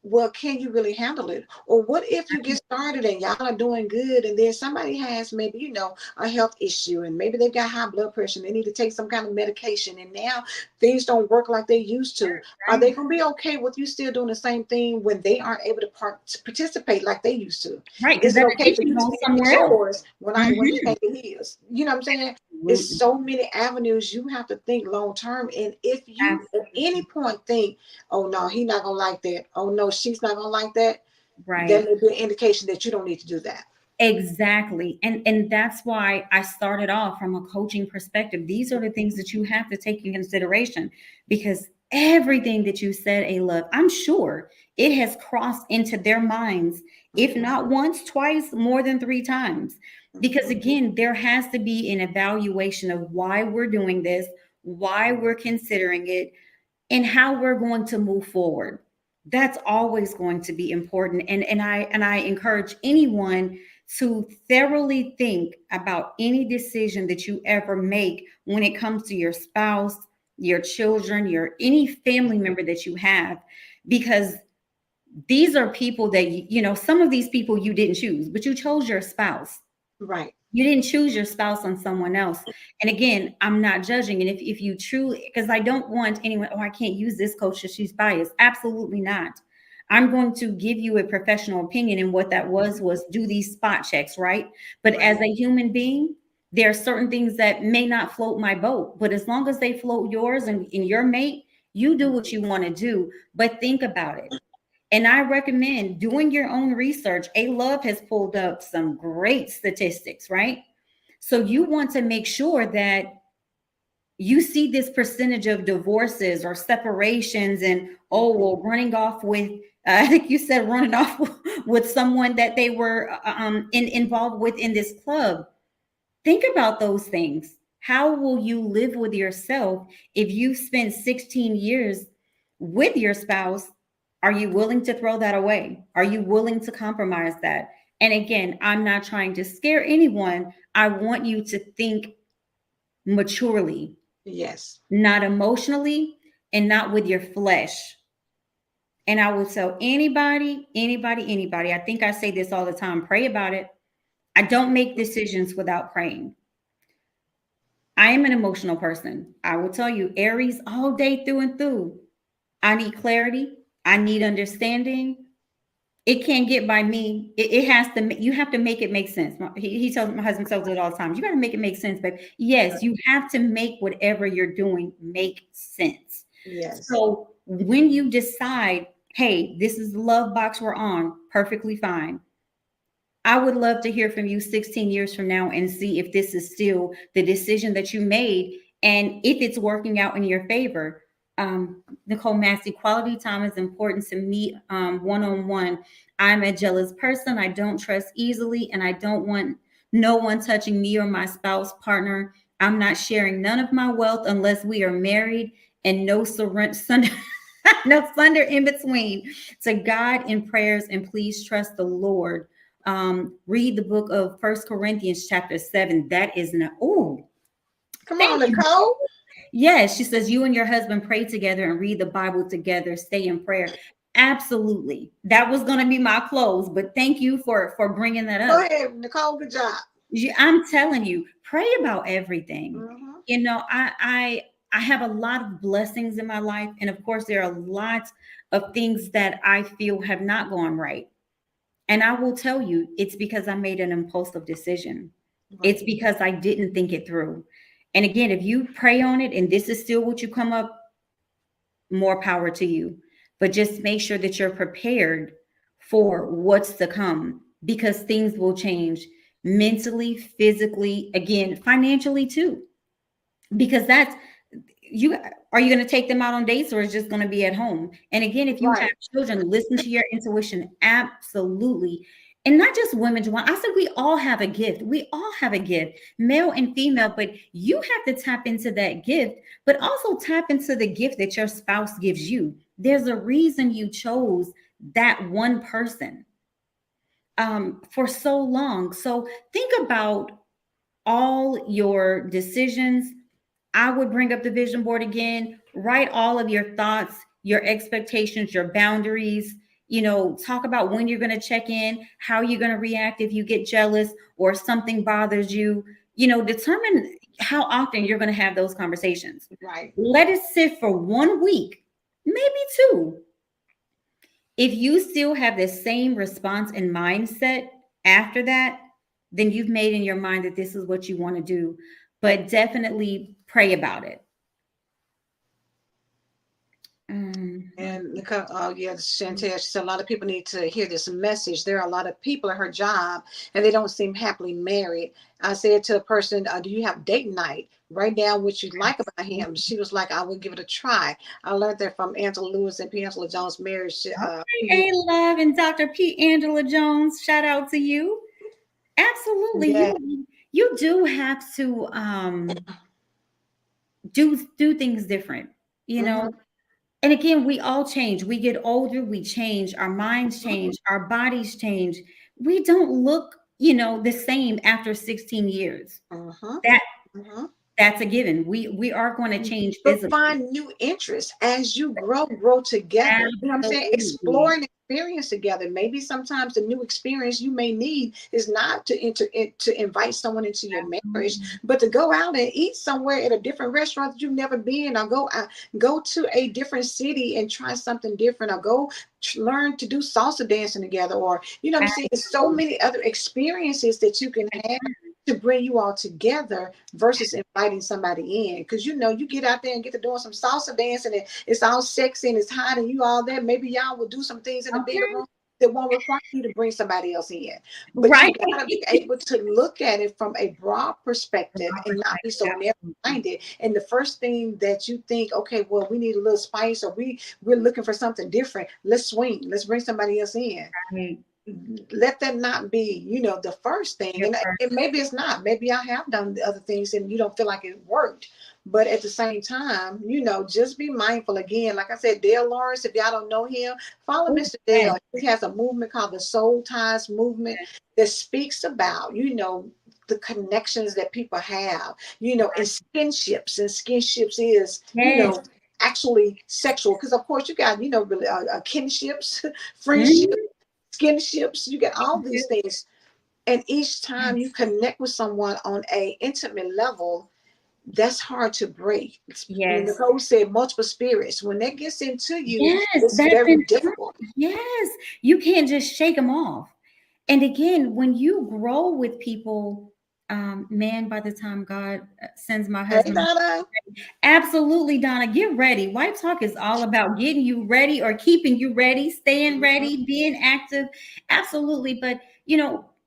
Well, can you really handle it? Or what if you get started and y'all are doing good and then somebody has maybe, a health issue and maybe they've got high blood pressure and they need to take some kind of medication and now things don't work like they used to. Are Right. they going to be okay with you still doing the same thing when they aren't able to participate like they used to? Right. Because Is it that okay for addiction you to goes be at somewhere else. yours when he Mhm. can't get his? You know what I'm saying? It's Absolutely. so many avenues you have to think long term. And if you at any Absolutely. point think, oh no, he's not gonna like that. Oh no, she's not gonna like that, that Right. may be an indication that you don't need to do that. Exactly. And that's why I started off from a coaching perspective. These are the things that you have to take in consideration because everything that you said, A Love, I'm sure it has crossed into their minds, if Mhm, not once, twice, more than three times. Because mhm. again, there has to be an evaluation of why we're doing this, why we're considering it, and how we're going to move forward. That's always going to be important. And I encourage anyone to thoroughly think about any decision that you ever make when it comes to your spouse, your children, your any family member that you have, because these are people that some of these people you didn't choose, but you chose your spouse. Right, You didn't choose your spouse on someone else. And again, I'm not judging. And if you truly, because I don't want anyone, oh, I can't use this coach because she's biased. Absolutely not. I'm going to give you a professional opinion. And what that was do these spot checks, right? But right. as a human being, there are certain things that may not float my boat. But as long as they float yours and your mate, you do what you want to do. But think about it. And I recommend doing your own research. A Love has pulled up some great statistics, right? So you want to make sure that you see this percentage of divorces or separations and, oh, well, running off with, I think you said running off with someone that they were involved with in this club. Think about those things. How will you live with yourself if you've spent 16 years with your spouse? Are you willing to throw that away? Are you willing to compromise that? And again, I'm not trying to scare anyone. I want you to think maturely, Yes, not emotionally, and not with your flesh. And I will tell anybody, I think I say this all the time, pray about it. I don't make decisions without praying. I am an emotional person. I will tell you, Aries all day through and through. I need clarity. I need understanding. It can't get by me. It has to. You have to make it make sense. He tells my husband tells it all the time. You got to make it make sense, babe. Yes, you have to make whatever you're doing make sense. yes, So when you decide, hey, this is the love box we're on, perfectly fine. I would love to hear from you 16 years from now and see if this is still the decision that you made and if it's working out in your favor. Nicole Massey, quality time is important to me one on one. I'm a jealous person. I don't trust easily, and I don't want no one touching me or my spouse partner. I'm not sharing none of my wealth unless we are married, and no surrender. No thunder in between. To God in prayers, and please trust the Lord. Read the book of First Corinthians chapter 7. That is not, oh, come on, thank you. Nicole. Yes, she says you and your husband pray together and read the Bible together, stay in prayer. Absolutely. That was going to be my close, but thank you for bringing that Go up. ahead, Nicole. Good job. I'm telling you, pray about everything. Hmm. You know, I have a lot of blessings in my life, and of course there are lots of things that I feel have not gone right. And I will tell you, it's because I made an impulsive decision. It's Right, because I didn't think it through. And again, if you pray on it and this is still what you come up, more power to you. But just make sure that you're prepared for what's to come because things will change mentally, physically, again, financially too. Because that's you are you going to take them out on dates or is just going to be at home? And again, if you have right, children, listen to your intuition. Absolutely. And not just women, Juwan. I said we all have a gift. We all have a gift, male and female, but you have to tap into that gift, but also tap into the gift that your spouse gives you. There's a reason you chose that one person for so long. So think about all your decisions. I would bring up the vision board again, write all of your thoughts, your expectations, your boundaries, talk about when you're going to check in, how you're going to react if you get jealous or something bothers you, determine how often you're going to have those conversations. right, Let it sit for 1 week, maybe two. If you still have the same response and mindset after that, then you've made in your mind that this is what you want to do. but definitely pray about it. Um, And Nicole, oh yeah, Chantel, she said a lot of people need to hear this message. There are a lot of people at her job and they don't seem happily married. I said to a person, do you have date night? Write down what you like about him. She was like, I will give it a try. I learned that from Angela Lewis and P. Angela Jones' marriage. A Love and Dr. P. Angela Jones, shout out to you. Absolutely, Yeah. you do have to do things different, you Mm-hmm. know. And again, we all change. We get older, we change, our minds change, our bodies change. We don't look, the same after 16 years. Mm-hmm. That Mm-hmm. that's a given. We are going to change But physically. find new interests as you grow together. You know what I'm saying? Explore Absolutely. and experience together. Maybe sometimes the new experience you may need is not to to invite someone into your marriage, Absolutely. but to go out and eat somewhere at a different restaurant that you've never been, or go to a different city and try something different, or go learn to do salsa dancing together, or you know what I'm saying? There's so Absolutely. many other experiences that you can have to bring you all together versus inviting somebody in. Because you get out there and get to doing some salsa dancing and it's all sexy and it's hot and you all there. Maybe y'all will do some things in the bigger Okay. room that won't require you to bring somebody else in. But you Right. gotta be able to look at it from a broad From perspective our and not be so perspective, narrow absolutely. minded. And the first thing that you think, okay, well, we need a little spice or we're looking for something different. Let's swing. Let's bring somebody else in. Right. Let that not be the first thing. Your And first. maybe it's not. Maybe I have done the other things and you don't feel like it worked, but at the same time, just be mindful. Again, like I said, Dale Lawrence, if y'all don't know him, follow Oh, Mr. yes. Dale. He has a movement called the Soul Ties Movement that speaks about the connections that people have, in skinships. And skinships is Yes. actually sexual, because of course you got really kinships, friendships, Mhm. skinships. You get all You these things, and each do. time you connect with someone on a intimate level, that's hard to break. When Yes. Nicole said multiple spirits, when that gets into you, Yes, it's that's very been true. difficult. Yes, you can't just shake them off. And again, when you grow with people, man, by the time God sends my Hey, husband, Donna. absolutely, Donna, get ready. Wife Talk is all about getting you ready or keeping you ready, staying Mhm. ready, being active. Absolutely. But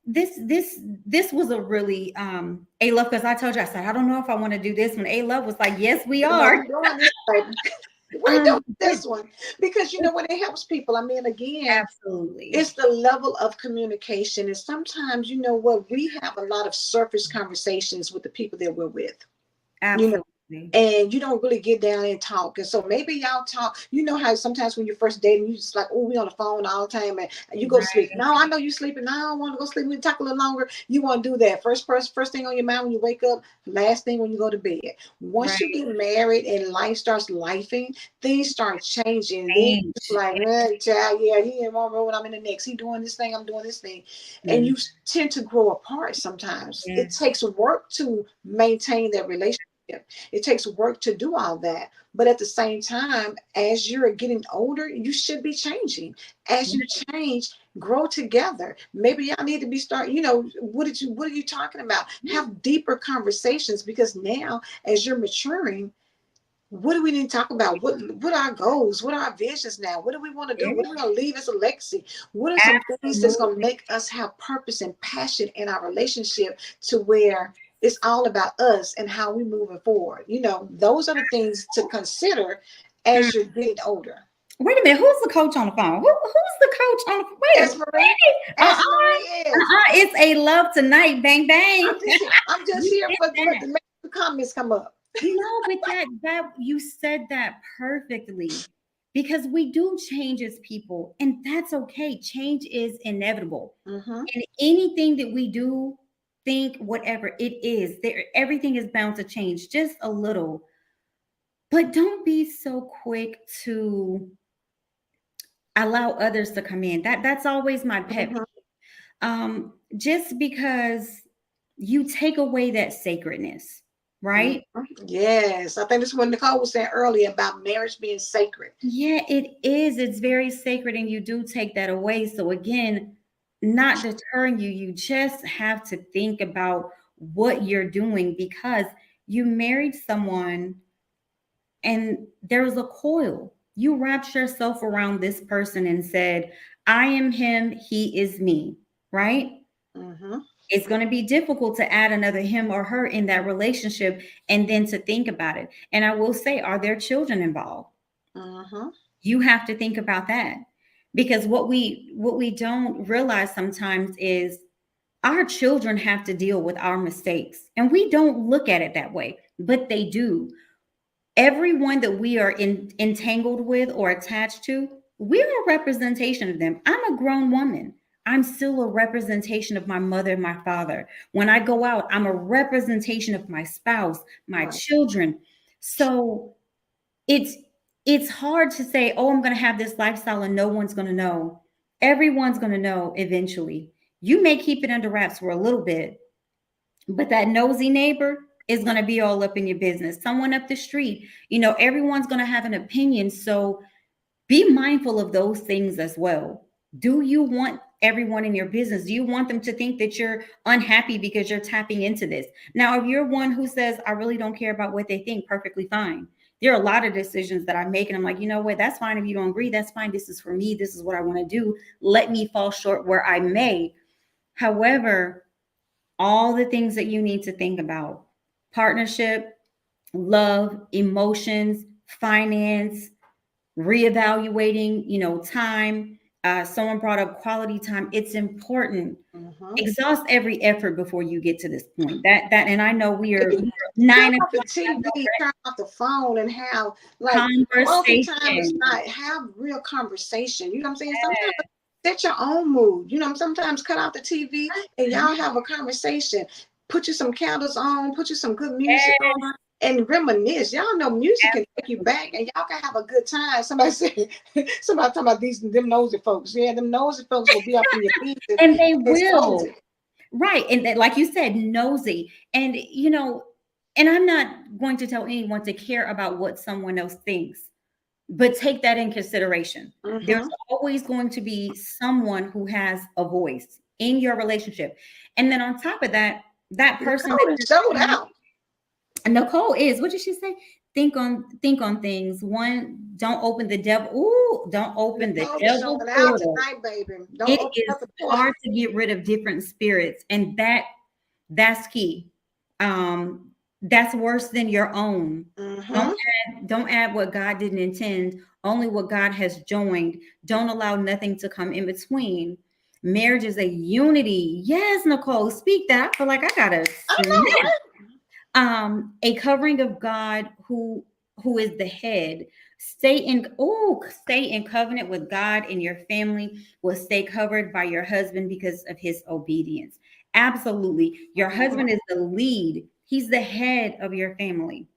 this was a really A Love, because I told you, I said, I don't know if I want to do this one. A Love was like, yes, we No, are. we're doing this, baby. We're doing But this one because what it helps people. I mean, again, absolutely. it's the level of communication. And sometimes, what, we have a lot of surface conversations with the people that we're with. You know, Absolutely. and you don't really get down and talk. And so maybe y'all talk. You know how sometimes when you're first dating, you just like, oh, we on the phone all the time, and you go to sleep. Right, No, I know you sleeping. No, I don't want to go sleep. We talk a little longer. You want to do that first thing on your mind when you wake up, last thing when you go to bed. Once you right. get married and life starts lifing, things start changing. Then you're Change. like, child, yeah, he in one room, I'm in the next. He doing this thing, I'm doing this thing, and Mm, you tend to grow apart. Sometimes it yes. takes work to maintain that relationship. It takes work to do all that. But at the same time, as you're getting older, you should be changing. As you change, grow together. Maybe y'all need to be what are you talking about? Yeah. Have deeper conversations, because now as you're maturing, what do we need to talk about? What are our goals? What are our visions now? What do we want to do? Yeah. What are we going to leave as a legacy? What are some things that's going to Absolutely. make us have purpose and passion in our relationship, to where it's all about us and how we moving forward? Those are the things to consider Mm. as you're getting older. Wait a minute. Who's the coach on the phone? Who's the coach on the? Wait a As Marie, minute. as Marie is. It's A Love tonight. Bang bang. I'm just You here did for that. to make the comments come up. But that you said that perfectly, because we do change as people, and that's okay. Change is inevitable. Mm-hmm. And anything that we do, think, whatever it is, there everything is bound to change just a little. But don't be so quick to allow others to come in. That's always my pet Mm-hmm. peeve. Just because you take away that sacredness, right? Mhm. Yes, I think this is what Nicole was saying earlier about marriage being sacred. Yeah, it is. It's very sacred, and you do take that away. So again, not deterring you, you just have to think about what you're doing, because you married someone and there's a coil. You wrapped yourself around this person and said, I am him, he is me, right? Mm-hmm. It's going to be difficult to add another him or her in that relationship and then to think about it. And I will say, are there children involved? Mm-hmm. You have to think about that, because what we don't realize sometimes is our children have to deal with our mistakes, and we don't look at it that way, but they do. Everyone that we are entangled with or attached to, we're a representation of them. I'm a grown woman. I'm still a representation of my mother and my father. When I go out, I'm a representation of my spouse, my Right. children. So it's it's hard to say, oh, I'm going to have this lifestyle and no one's going to know. Everyone's going to know eventually. You may keep it under wraps for a little bit, but that nosy neighbor is going to be all up in your business. Someone up the street, everyone's going to have an opinion. So be mindful of those things as well. Do you want everyone in your business? Do you want them to think that you're unhappy because you're tapping into this? Now, if you're one who says, I really don't care about what they think, perfectly fine. There are a lot of decisions that I make, and I'm like, you know what? That's fine. If you don't agree, that's fine. This is for me. This is what I want to do. Let me fall short where I may. However, all the things that you need to think about: partnership, love, emotions, finance, reevaluating, time. Someone brought up quality time. It's important. Mm-hmm. Exhaust every effort before you get to this point. And I know we're Turn 9 off the o'clock. TV, turn off the phone, and have like oftentimes Conversation. not have real conversation. You know what I'm saying? Sometimes set your own mood. Sometimes cut out the TV and y'all have a conversation. Put you some candles on, put you some good music on, and reminisce. Y'all know music can take you back, and y'all can have a good time. Somebody said, somebody talking about them nosy folks. Yeah, them nosy folks will be up in your business. And they Expose will. it. Right. And like you said, nosy. And I'm not going to tell anyone to care about what someone else thinks, but take that in consideration. There's Mm-hmm. always going to be someone who has a voice in your relationship. And then on top of that, that person that Nicole you're showed seeing, out. Nicole is, what did she say? Think on things. One, don't open the devil. Ooh, don't open the Nicole is devil showing out portal. tonight, baby. Don't It open is up the door. hard to get rid of different spirits, and that's key. That's worse than your own. Don't Mm-hmm. don't add what God didn't intend, only what God has joined. Don't allow nothing to come in between. Marriage is a unity. Yes, Nicole, speak that. I feel like I gotta I snap. know, right? A covering of God who is the head. Stay in covenant with God, and your family will stay covered by your husband because of his obedience. Absolutely. Your Mhm. husband is the lead. He's the head of your family.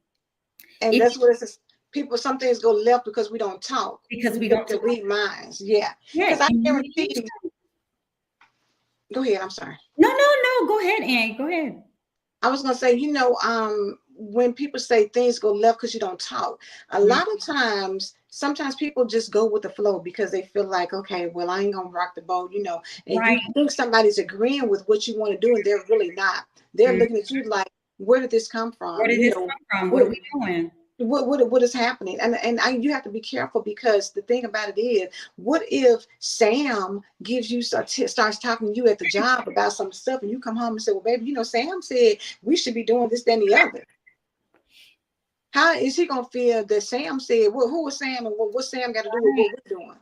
And If that's what it says. People, some things go left because we don't talk. Because We we get don't to talk. read minds. Yeah. Yeah, Because I communication. guarantee, go ahead, I'm sorry. No. Go ahead, Anne. Go ahead. I was gonna say, when people say things go left because you don't talk, a Mm, lot of times, sometimes people just go with the flow because they feel like, okay, well, I ain't gonna rock the boat. And you right. think somebody's agreeing with what you want to do, and they're really not. They're Mm. looking at you like, where did this come Where from? did this come from? What What are we doing? what is happening? You have to be careful, because the thing about it is, what if Sam gives you starts talking to you at the job about some stuff, and you come home and say, well, baby, Sam said we should be doing this, then the other. How is he gonna feel that Sam said, well, who was Sam, and what Sam got to do with what we're doing?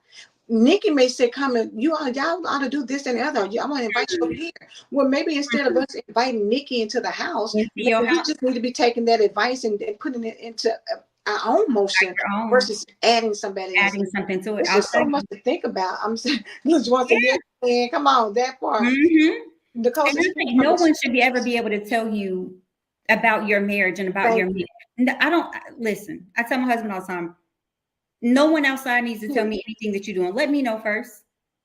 Nikki may say, come and y'all ought to do this and the other. I'm gonna invite you over here. Well, maybe instead of us inviting Nikki into the house, Into your maybe we house, just need to be taking that advice and putting it into our own motion your own, versus adding somebody else. adding something to it. It's I'll just tell so much you. to think about. I'm saying, just want to say, Yeah. yes, man, come on, that part. Mm-hmm. Nicole And says, I think no one should be ever be able to tell you about your marriage and about thank your marriage. I don't listen. I tell my husband all the time, no one outside needs to tell you. me anything that you're doing. Let me know first.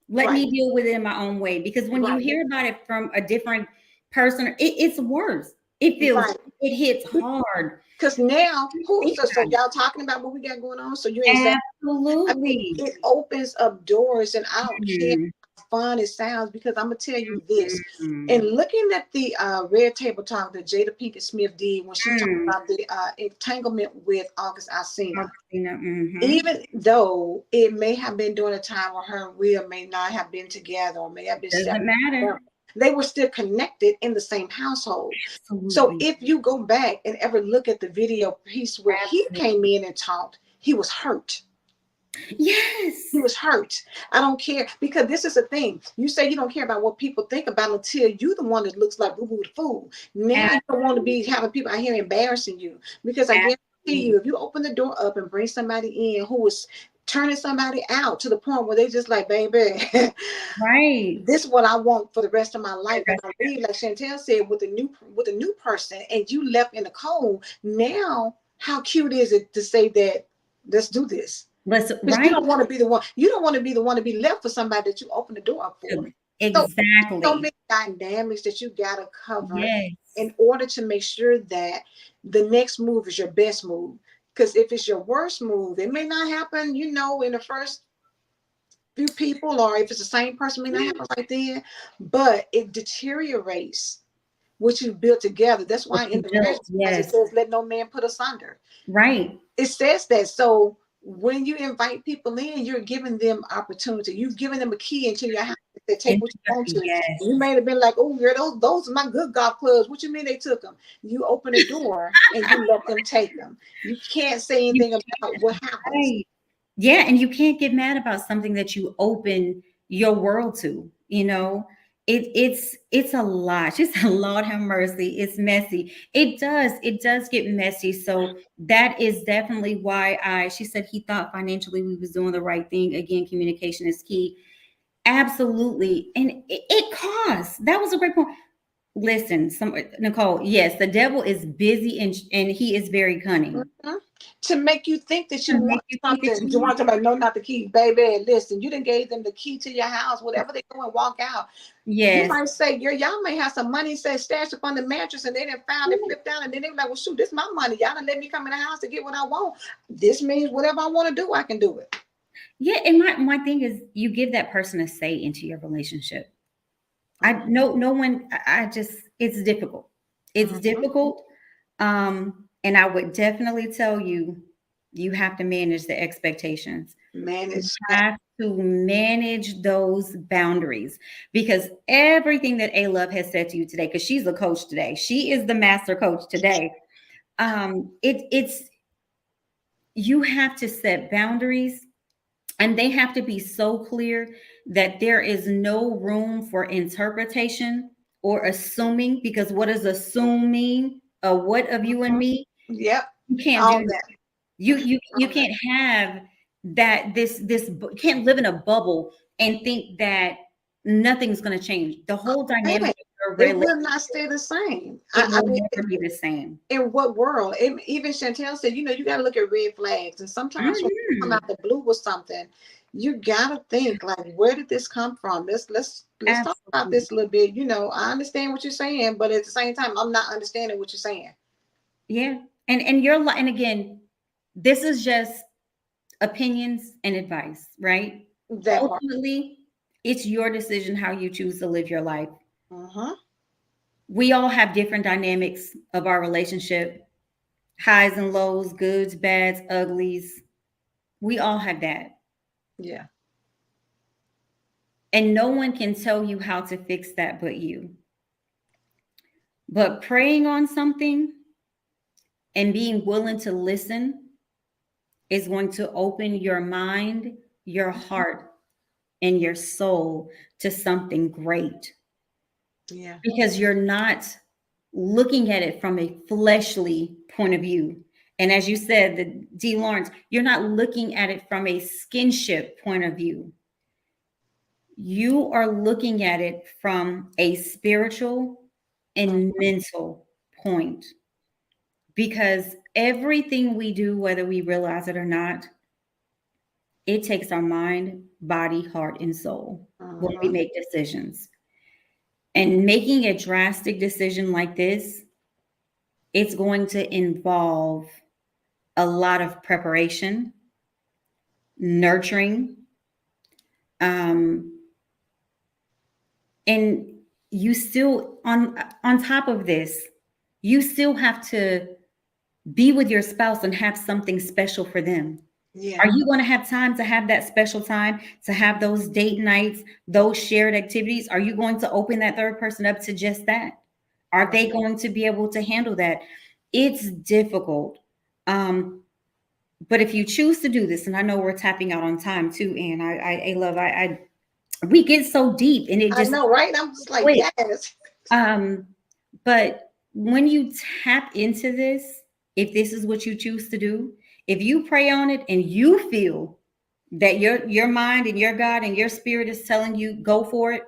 Let Right, me deal with it in my own way. Because when you right, hear about it from a different person, it's worse. right. It hits hard. Because now, Think so about y'all talking about what we got going on? So you're it. anxiety. I mean, Absolutely. it opens up doors, and I don't care Mhm. fun it sounds, because I'm gonna tell you this. Mm. And looking at the Red Table Talk that Jada Pinkett Smith did when she talked Mm. about the entanglement with August Alsina, Mm-hmm. even though it may have been during a time where her and Will may not have been together or may have been separate, Doesn't matter. they were still connected in the same household. So Absolutely. if you go back and ever look at the video piece where he came Absolutely. in and talked, he was hurt. He Yes. was hurt. I don't care, because this is the thing. You say you don't care about what people think about until you the one that looks like boo boo the fool. Now you don't want to be having people out here embarrassing you, because I guarantee Absolutely. you, if you open the door up and bring somebody in who is turning somebody out to the point where they just like, baby, Right. this is what I want for the rest of my life. And I leave, like Chantel said, with a new person, and you left in the cold. Now, how cute is it to say that, let's do this? Let's Because you right. don't want to be the one. You don't want to be the one to be left for somebody that you open the door up for. So, so Exactly. many dynamics that you gotta cover Yes. in order to make sure that the next move is your best move. Because if it's your worst move, it may not happen, in the first few people, or if it's the same person, may not happen right then, but it deteriorates what you built together. That's What why in you the marriage, built. it Yes. says, "Let no man put asunder." Right. It says that. So when you invite people in, you're giving them opportunity. You've given them a key into your house. They take And what you want to. yes. You may have been like, "Oh, girl, those are my good golf clubs." What you mean they took them? You open the door and you let them take them. You can't say You anything about what happens. right. Yeah, and you can't get mad about something that you open your world to, you know. It's a lot. Just Lord have mercy. It's messy. It does get messy. So that is definitely why she said he thought financially we was doing the right thing. Again, communication is key. Absolutely. And it costs. That was a great point. Listen, Nicole, yes, the devil is busy and he is very cunning. Mhm. To make you think that To you make want you think that something. you You want want somebody, no, not the key, baby. Listen, you didn't gave them the key to your house. Whatever they go and walk out. You yes. might say, y'all may have some money say stashed up on the mattress, and they didn't found it, flipped out, and then they were like, well, shoot, this is my money. Y'all done let me come in the house to get what I want. This means whatever I want to do, I can do it. Yeah, and my thing is you give that person a say into your relationship. I no one I just it's difficult. It's Mhm. difficult. And I would definitely tell you you have to manage the expectations. You Manage that. have to manage those boundaries because everything that A Love has said to you today, because she's the coach today, she is the master coach today. It's you have to set boundaries and they have to be so clear that there is no room for interpretation or assuming because what does assume mean? A what of you and Mhm. me? Yep. You can't All do that. that. You All that. can't have that you can't live in a bubble and think that nothing's going to change. The whole dynamic Baby, of your it relationship, will not stay the same. it I will mean, never be the same. in what world? Even Chantel said, you got to look at red flags. And sometimes when you come Mhm. out the blue with something, you got to think like, where did this come from? Let's talk about Absolutely. this a little bit. I understand what you're saying, but at the same time, I'm not understanding what you're saying. Yeah. And and again, this is just opinions and advice, right? That part. Ultimately, it's your decision how you choose to live your life. Uh-huh. We all have different dynamics of our relationship, highs and lows, goods, bads, uglies. We all have that. Yeah. And no one can tell you how to fix that but you. But praying on something and being willing to listen is going to open your mind, your heart, and your soul to something great Yeah. because you're not looking at it from a fleshly point of view. And as you said, the D. Lawrence, you're not looking at it from a skinship point of view. You are looking at it from a spiritual and mental point because everything we do, whether we realize it or not, it takes our mind, body, heart, and soul when we Uh-huh. make decisions. And making a drastic decision like this, it's going to involve a lot of preparation, nurturing, um, And you still on top of this, you still have to be with your spouse and have something special for them. Are Yeah. you going to have time to have that special time, to have those date nights, those shared activities? Are you going to open that third person up to just that? Are Right. they going to be able to handle that? It's difficult. Um, but if you choose to do this, and I know we're tapping out on time too, and I love, we get so deep and it I just know, right? I'm just like, quick. yes. Um, but when you tap into this, if this is what you choose to do, if you pray on it and you feel that your mind and your God and your spirit is telling you go for it,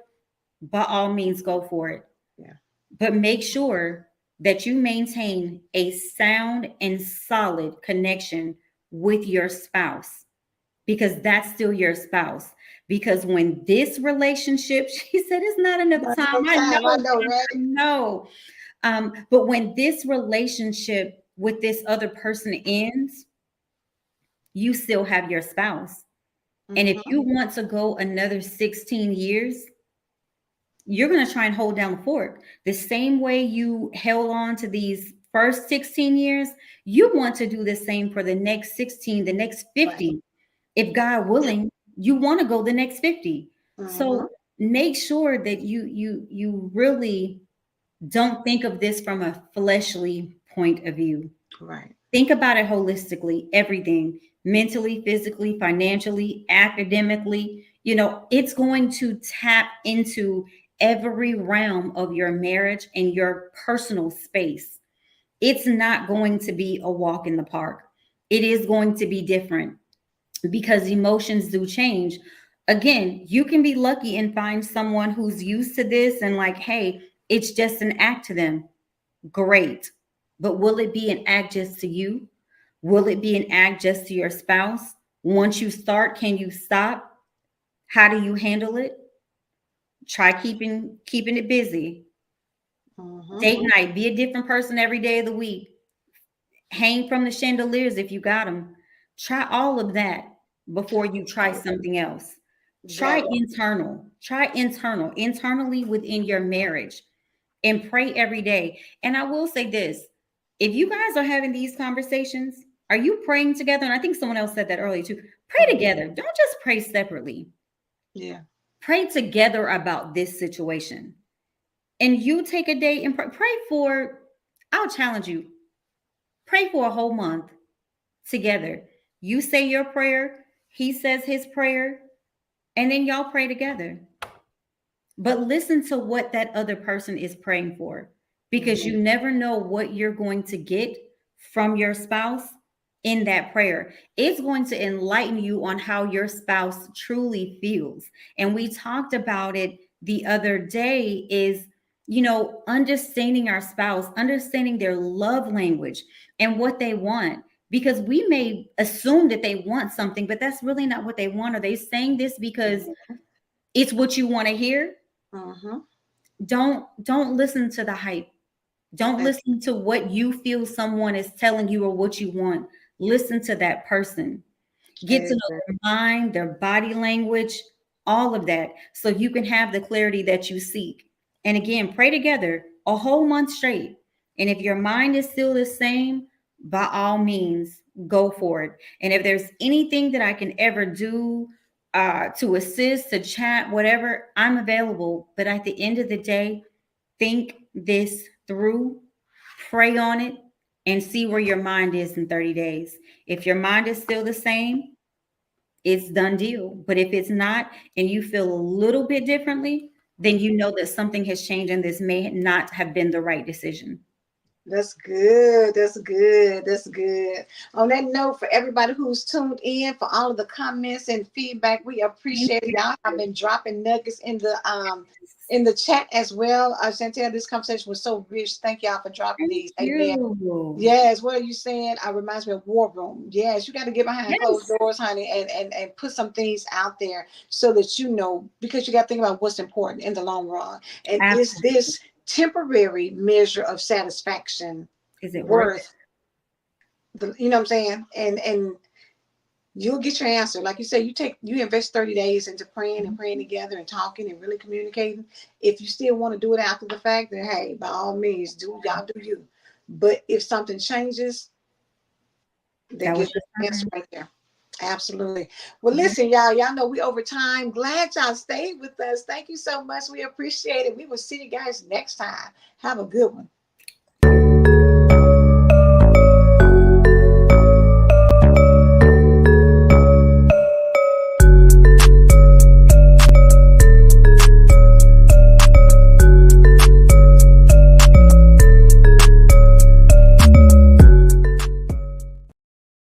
by all means go for it. Yeah. But make sure that you maintain a sound and solid connection with your spouse, because that's still your spouse. Because when this relationship, she said, it's not enough Not time. no I time. I know, know, Sandra, right? I know. But when this relationship with this other person ends, you still have your spouse. And if Mm-hmm. you want to go another 16 years, you're going to try and hold down the fort. The same way you held on to these first 16 years, you want to do the same for the next 16, the next Right. 50. If God willing, you want to go the next 50. Mm-hmm. So make sure that you really don't think of this from a fleshly point of view. Right. Think about it holistically, everything, mentally, physically, financially, academically. It's going to tap into every realm of your marriage and your personal space. It's not going to be a walk in the park. It is going to be different because emotions do change. Again, you can be lucky and find someone who's used to this and like, hey, it's just an act to them. Great. But will it be an act just to you? Will it be an act just to your spouse? Once you start, can you stop? How do you handle it? Try keeping it busy. Mm-hmm. Date night, be a different person every day of the week. Hang from the chandeliers if you got them. Try all of that before you try something else. That Try internally within your marriage, and pray every day. And I will say this, if you guys are having these conversations, are you praying together? And I think someone else said that earlier too. Pray mm, together. Don't just pray separately. yeah. Pray together about this situation. And you take a day and pray for, I'll challenge you, pray for a whole month together. You say your prayer, he says his prayer, and then y'all pray together. But listen to what that other person is praying for, because Mm-hmm. you never know what you're going to get from your spouse in that prayer. It's going to enlighten you on how your spouse truly feels. And we talked about it the other day is, understanding our spouse, understanding their love language and what they want. Because we may assume that they want something, but that's really not what they want. Are they saying this because it's what you want to hear? Mm-hmm. Don't listen to the hype. Don't That's listen to what you feel someone is telling you or what you want. Listen to that person. Get to know exactly. their mind, their body language, all of that, so you can have the clarity that you seek. And again, pray together a whole month straight. And if your mind is still the same, by all means, go for it. And if there's anything that I can ever do to assist, to chat, whatever, I'm available. But at the end of the day, think this through, pray on it, and see where your mind is in 30 days. If your mind is still the same, it's done deal. But if it's not, and you feel a little bit differently, then you know that something has changed and this may not have been the right decision. That's good. That's good. That's good. On that note, for everybody who's tuned in, for all of the comments and feedback, we Thank appreciate it. you. Y'all have been dropping nuggets in the chat as well. Chantel, this conversation was so rich. Thank y'all for dropping Thank these. Amen. you. Yes, what are you saying? Reminds me of War Room. Yes, you got to get behind closed Yes, doors, honey, and put some things out there so that you know, because you got to think about what's important in the long run. And is absolutely. this temporary measure of satisfaction Is it worth it? worth the, you know what I'm saying? And you'll get your answer. Like you say, you invest 30 days into praying and praying together and talking and really communicating. If you still want to do it after the fact, then hey, by all means, y'all do you. But if something changes, then That get was the your answer sign. right there. Absolutely. Well, Yeah. listen, y'all know we over time. Glad y'all stayed with us. Thank you so much. We appreciate it. We will see you guys next time. Have a good one.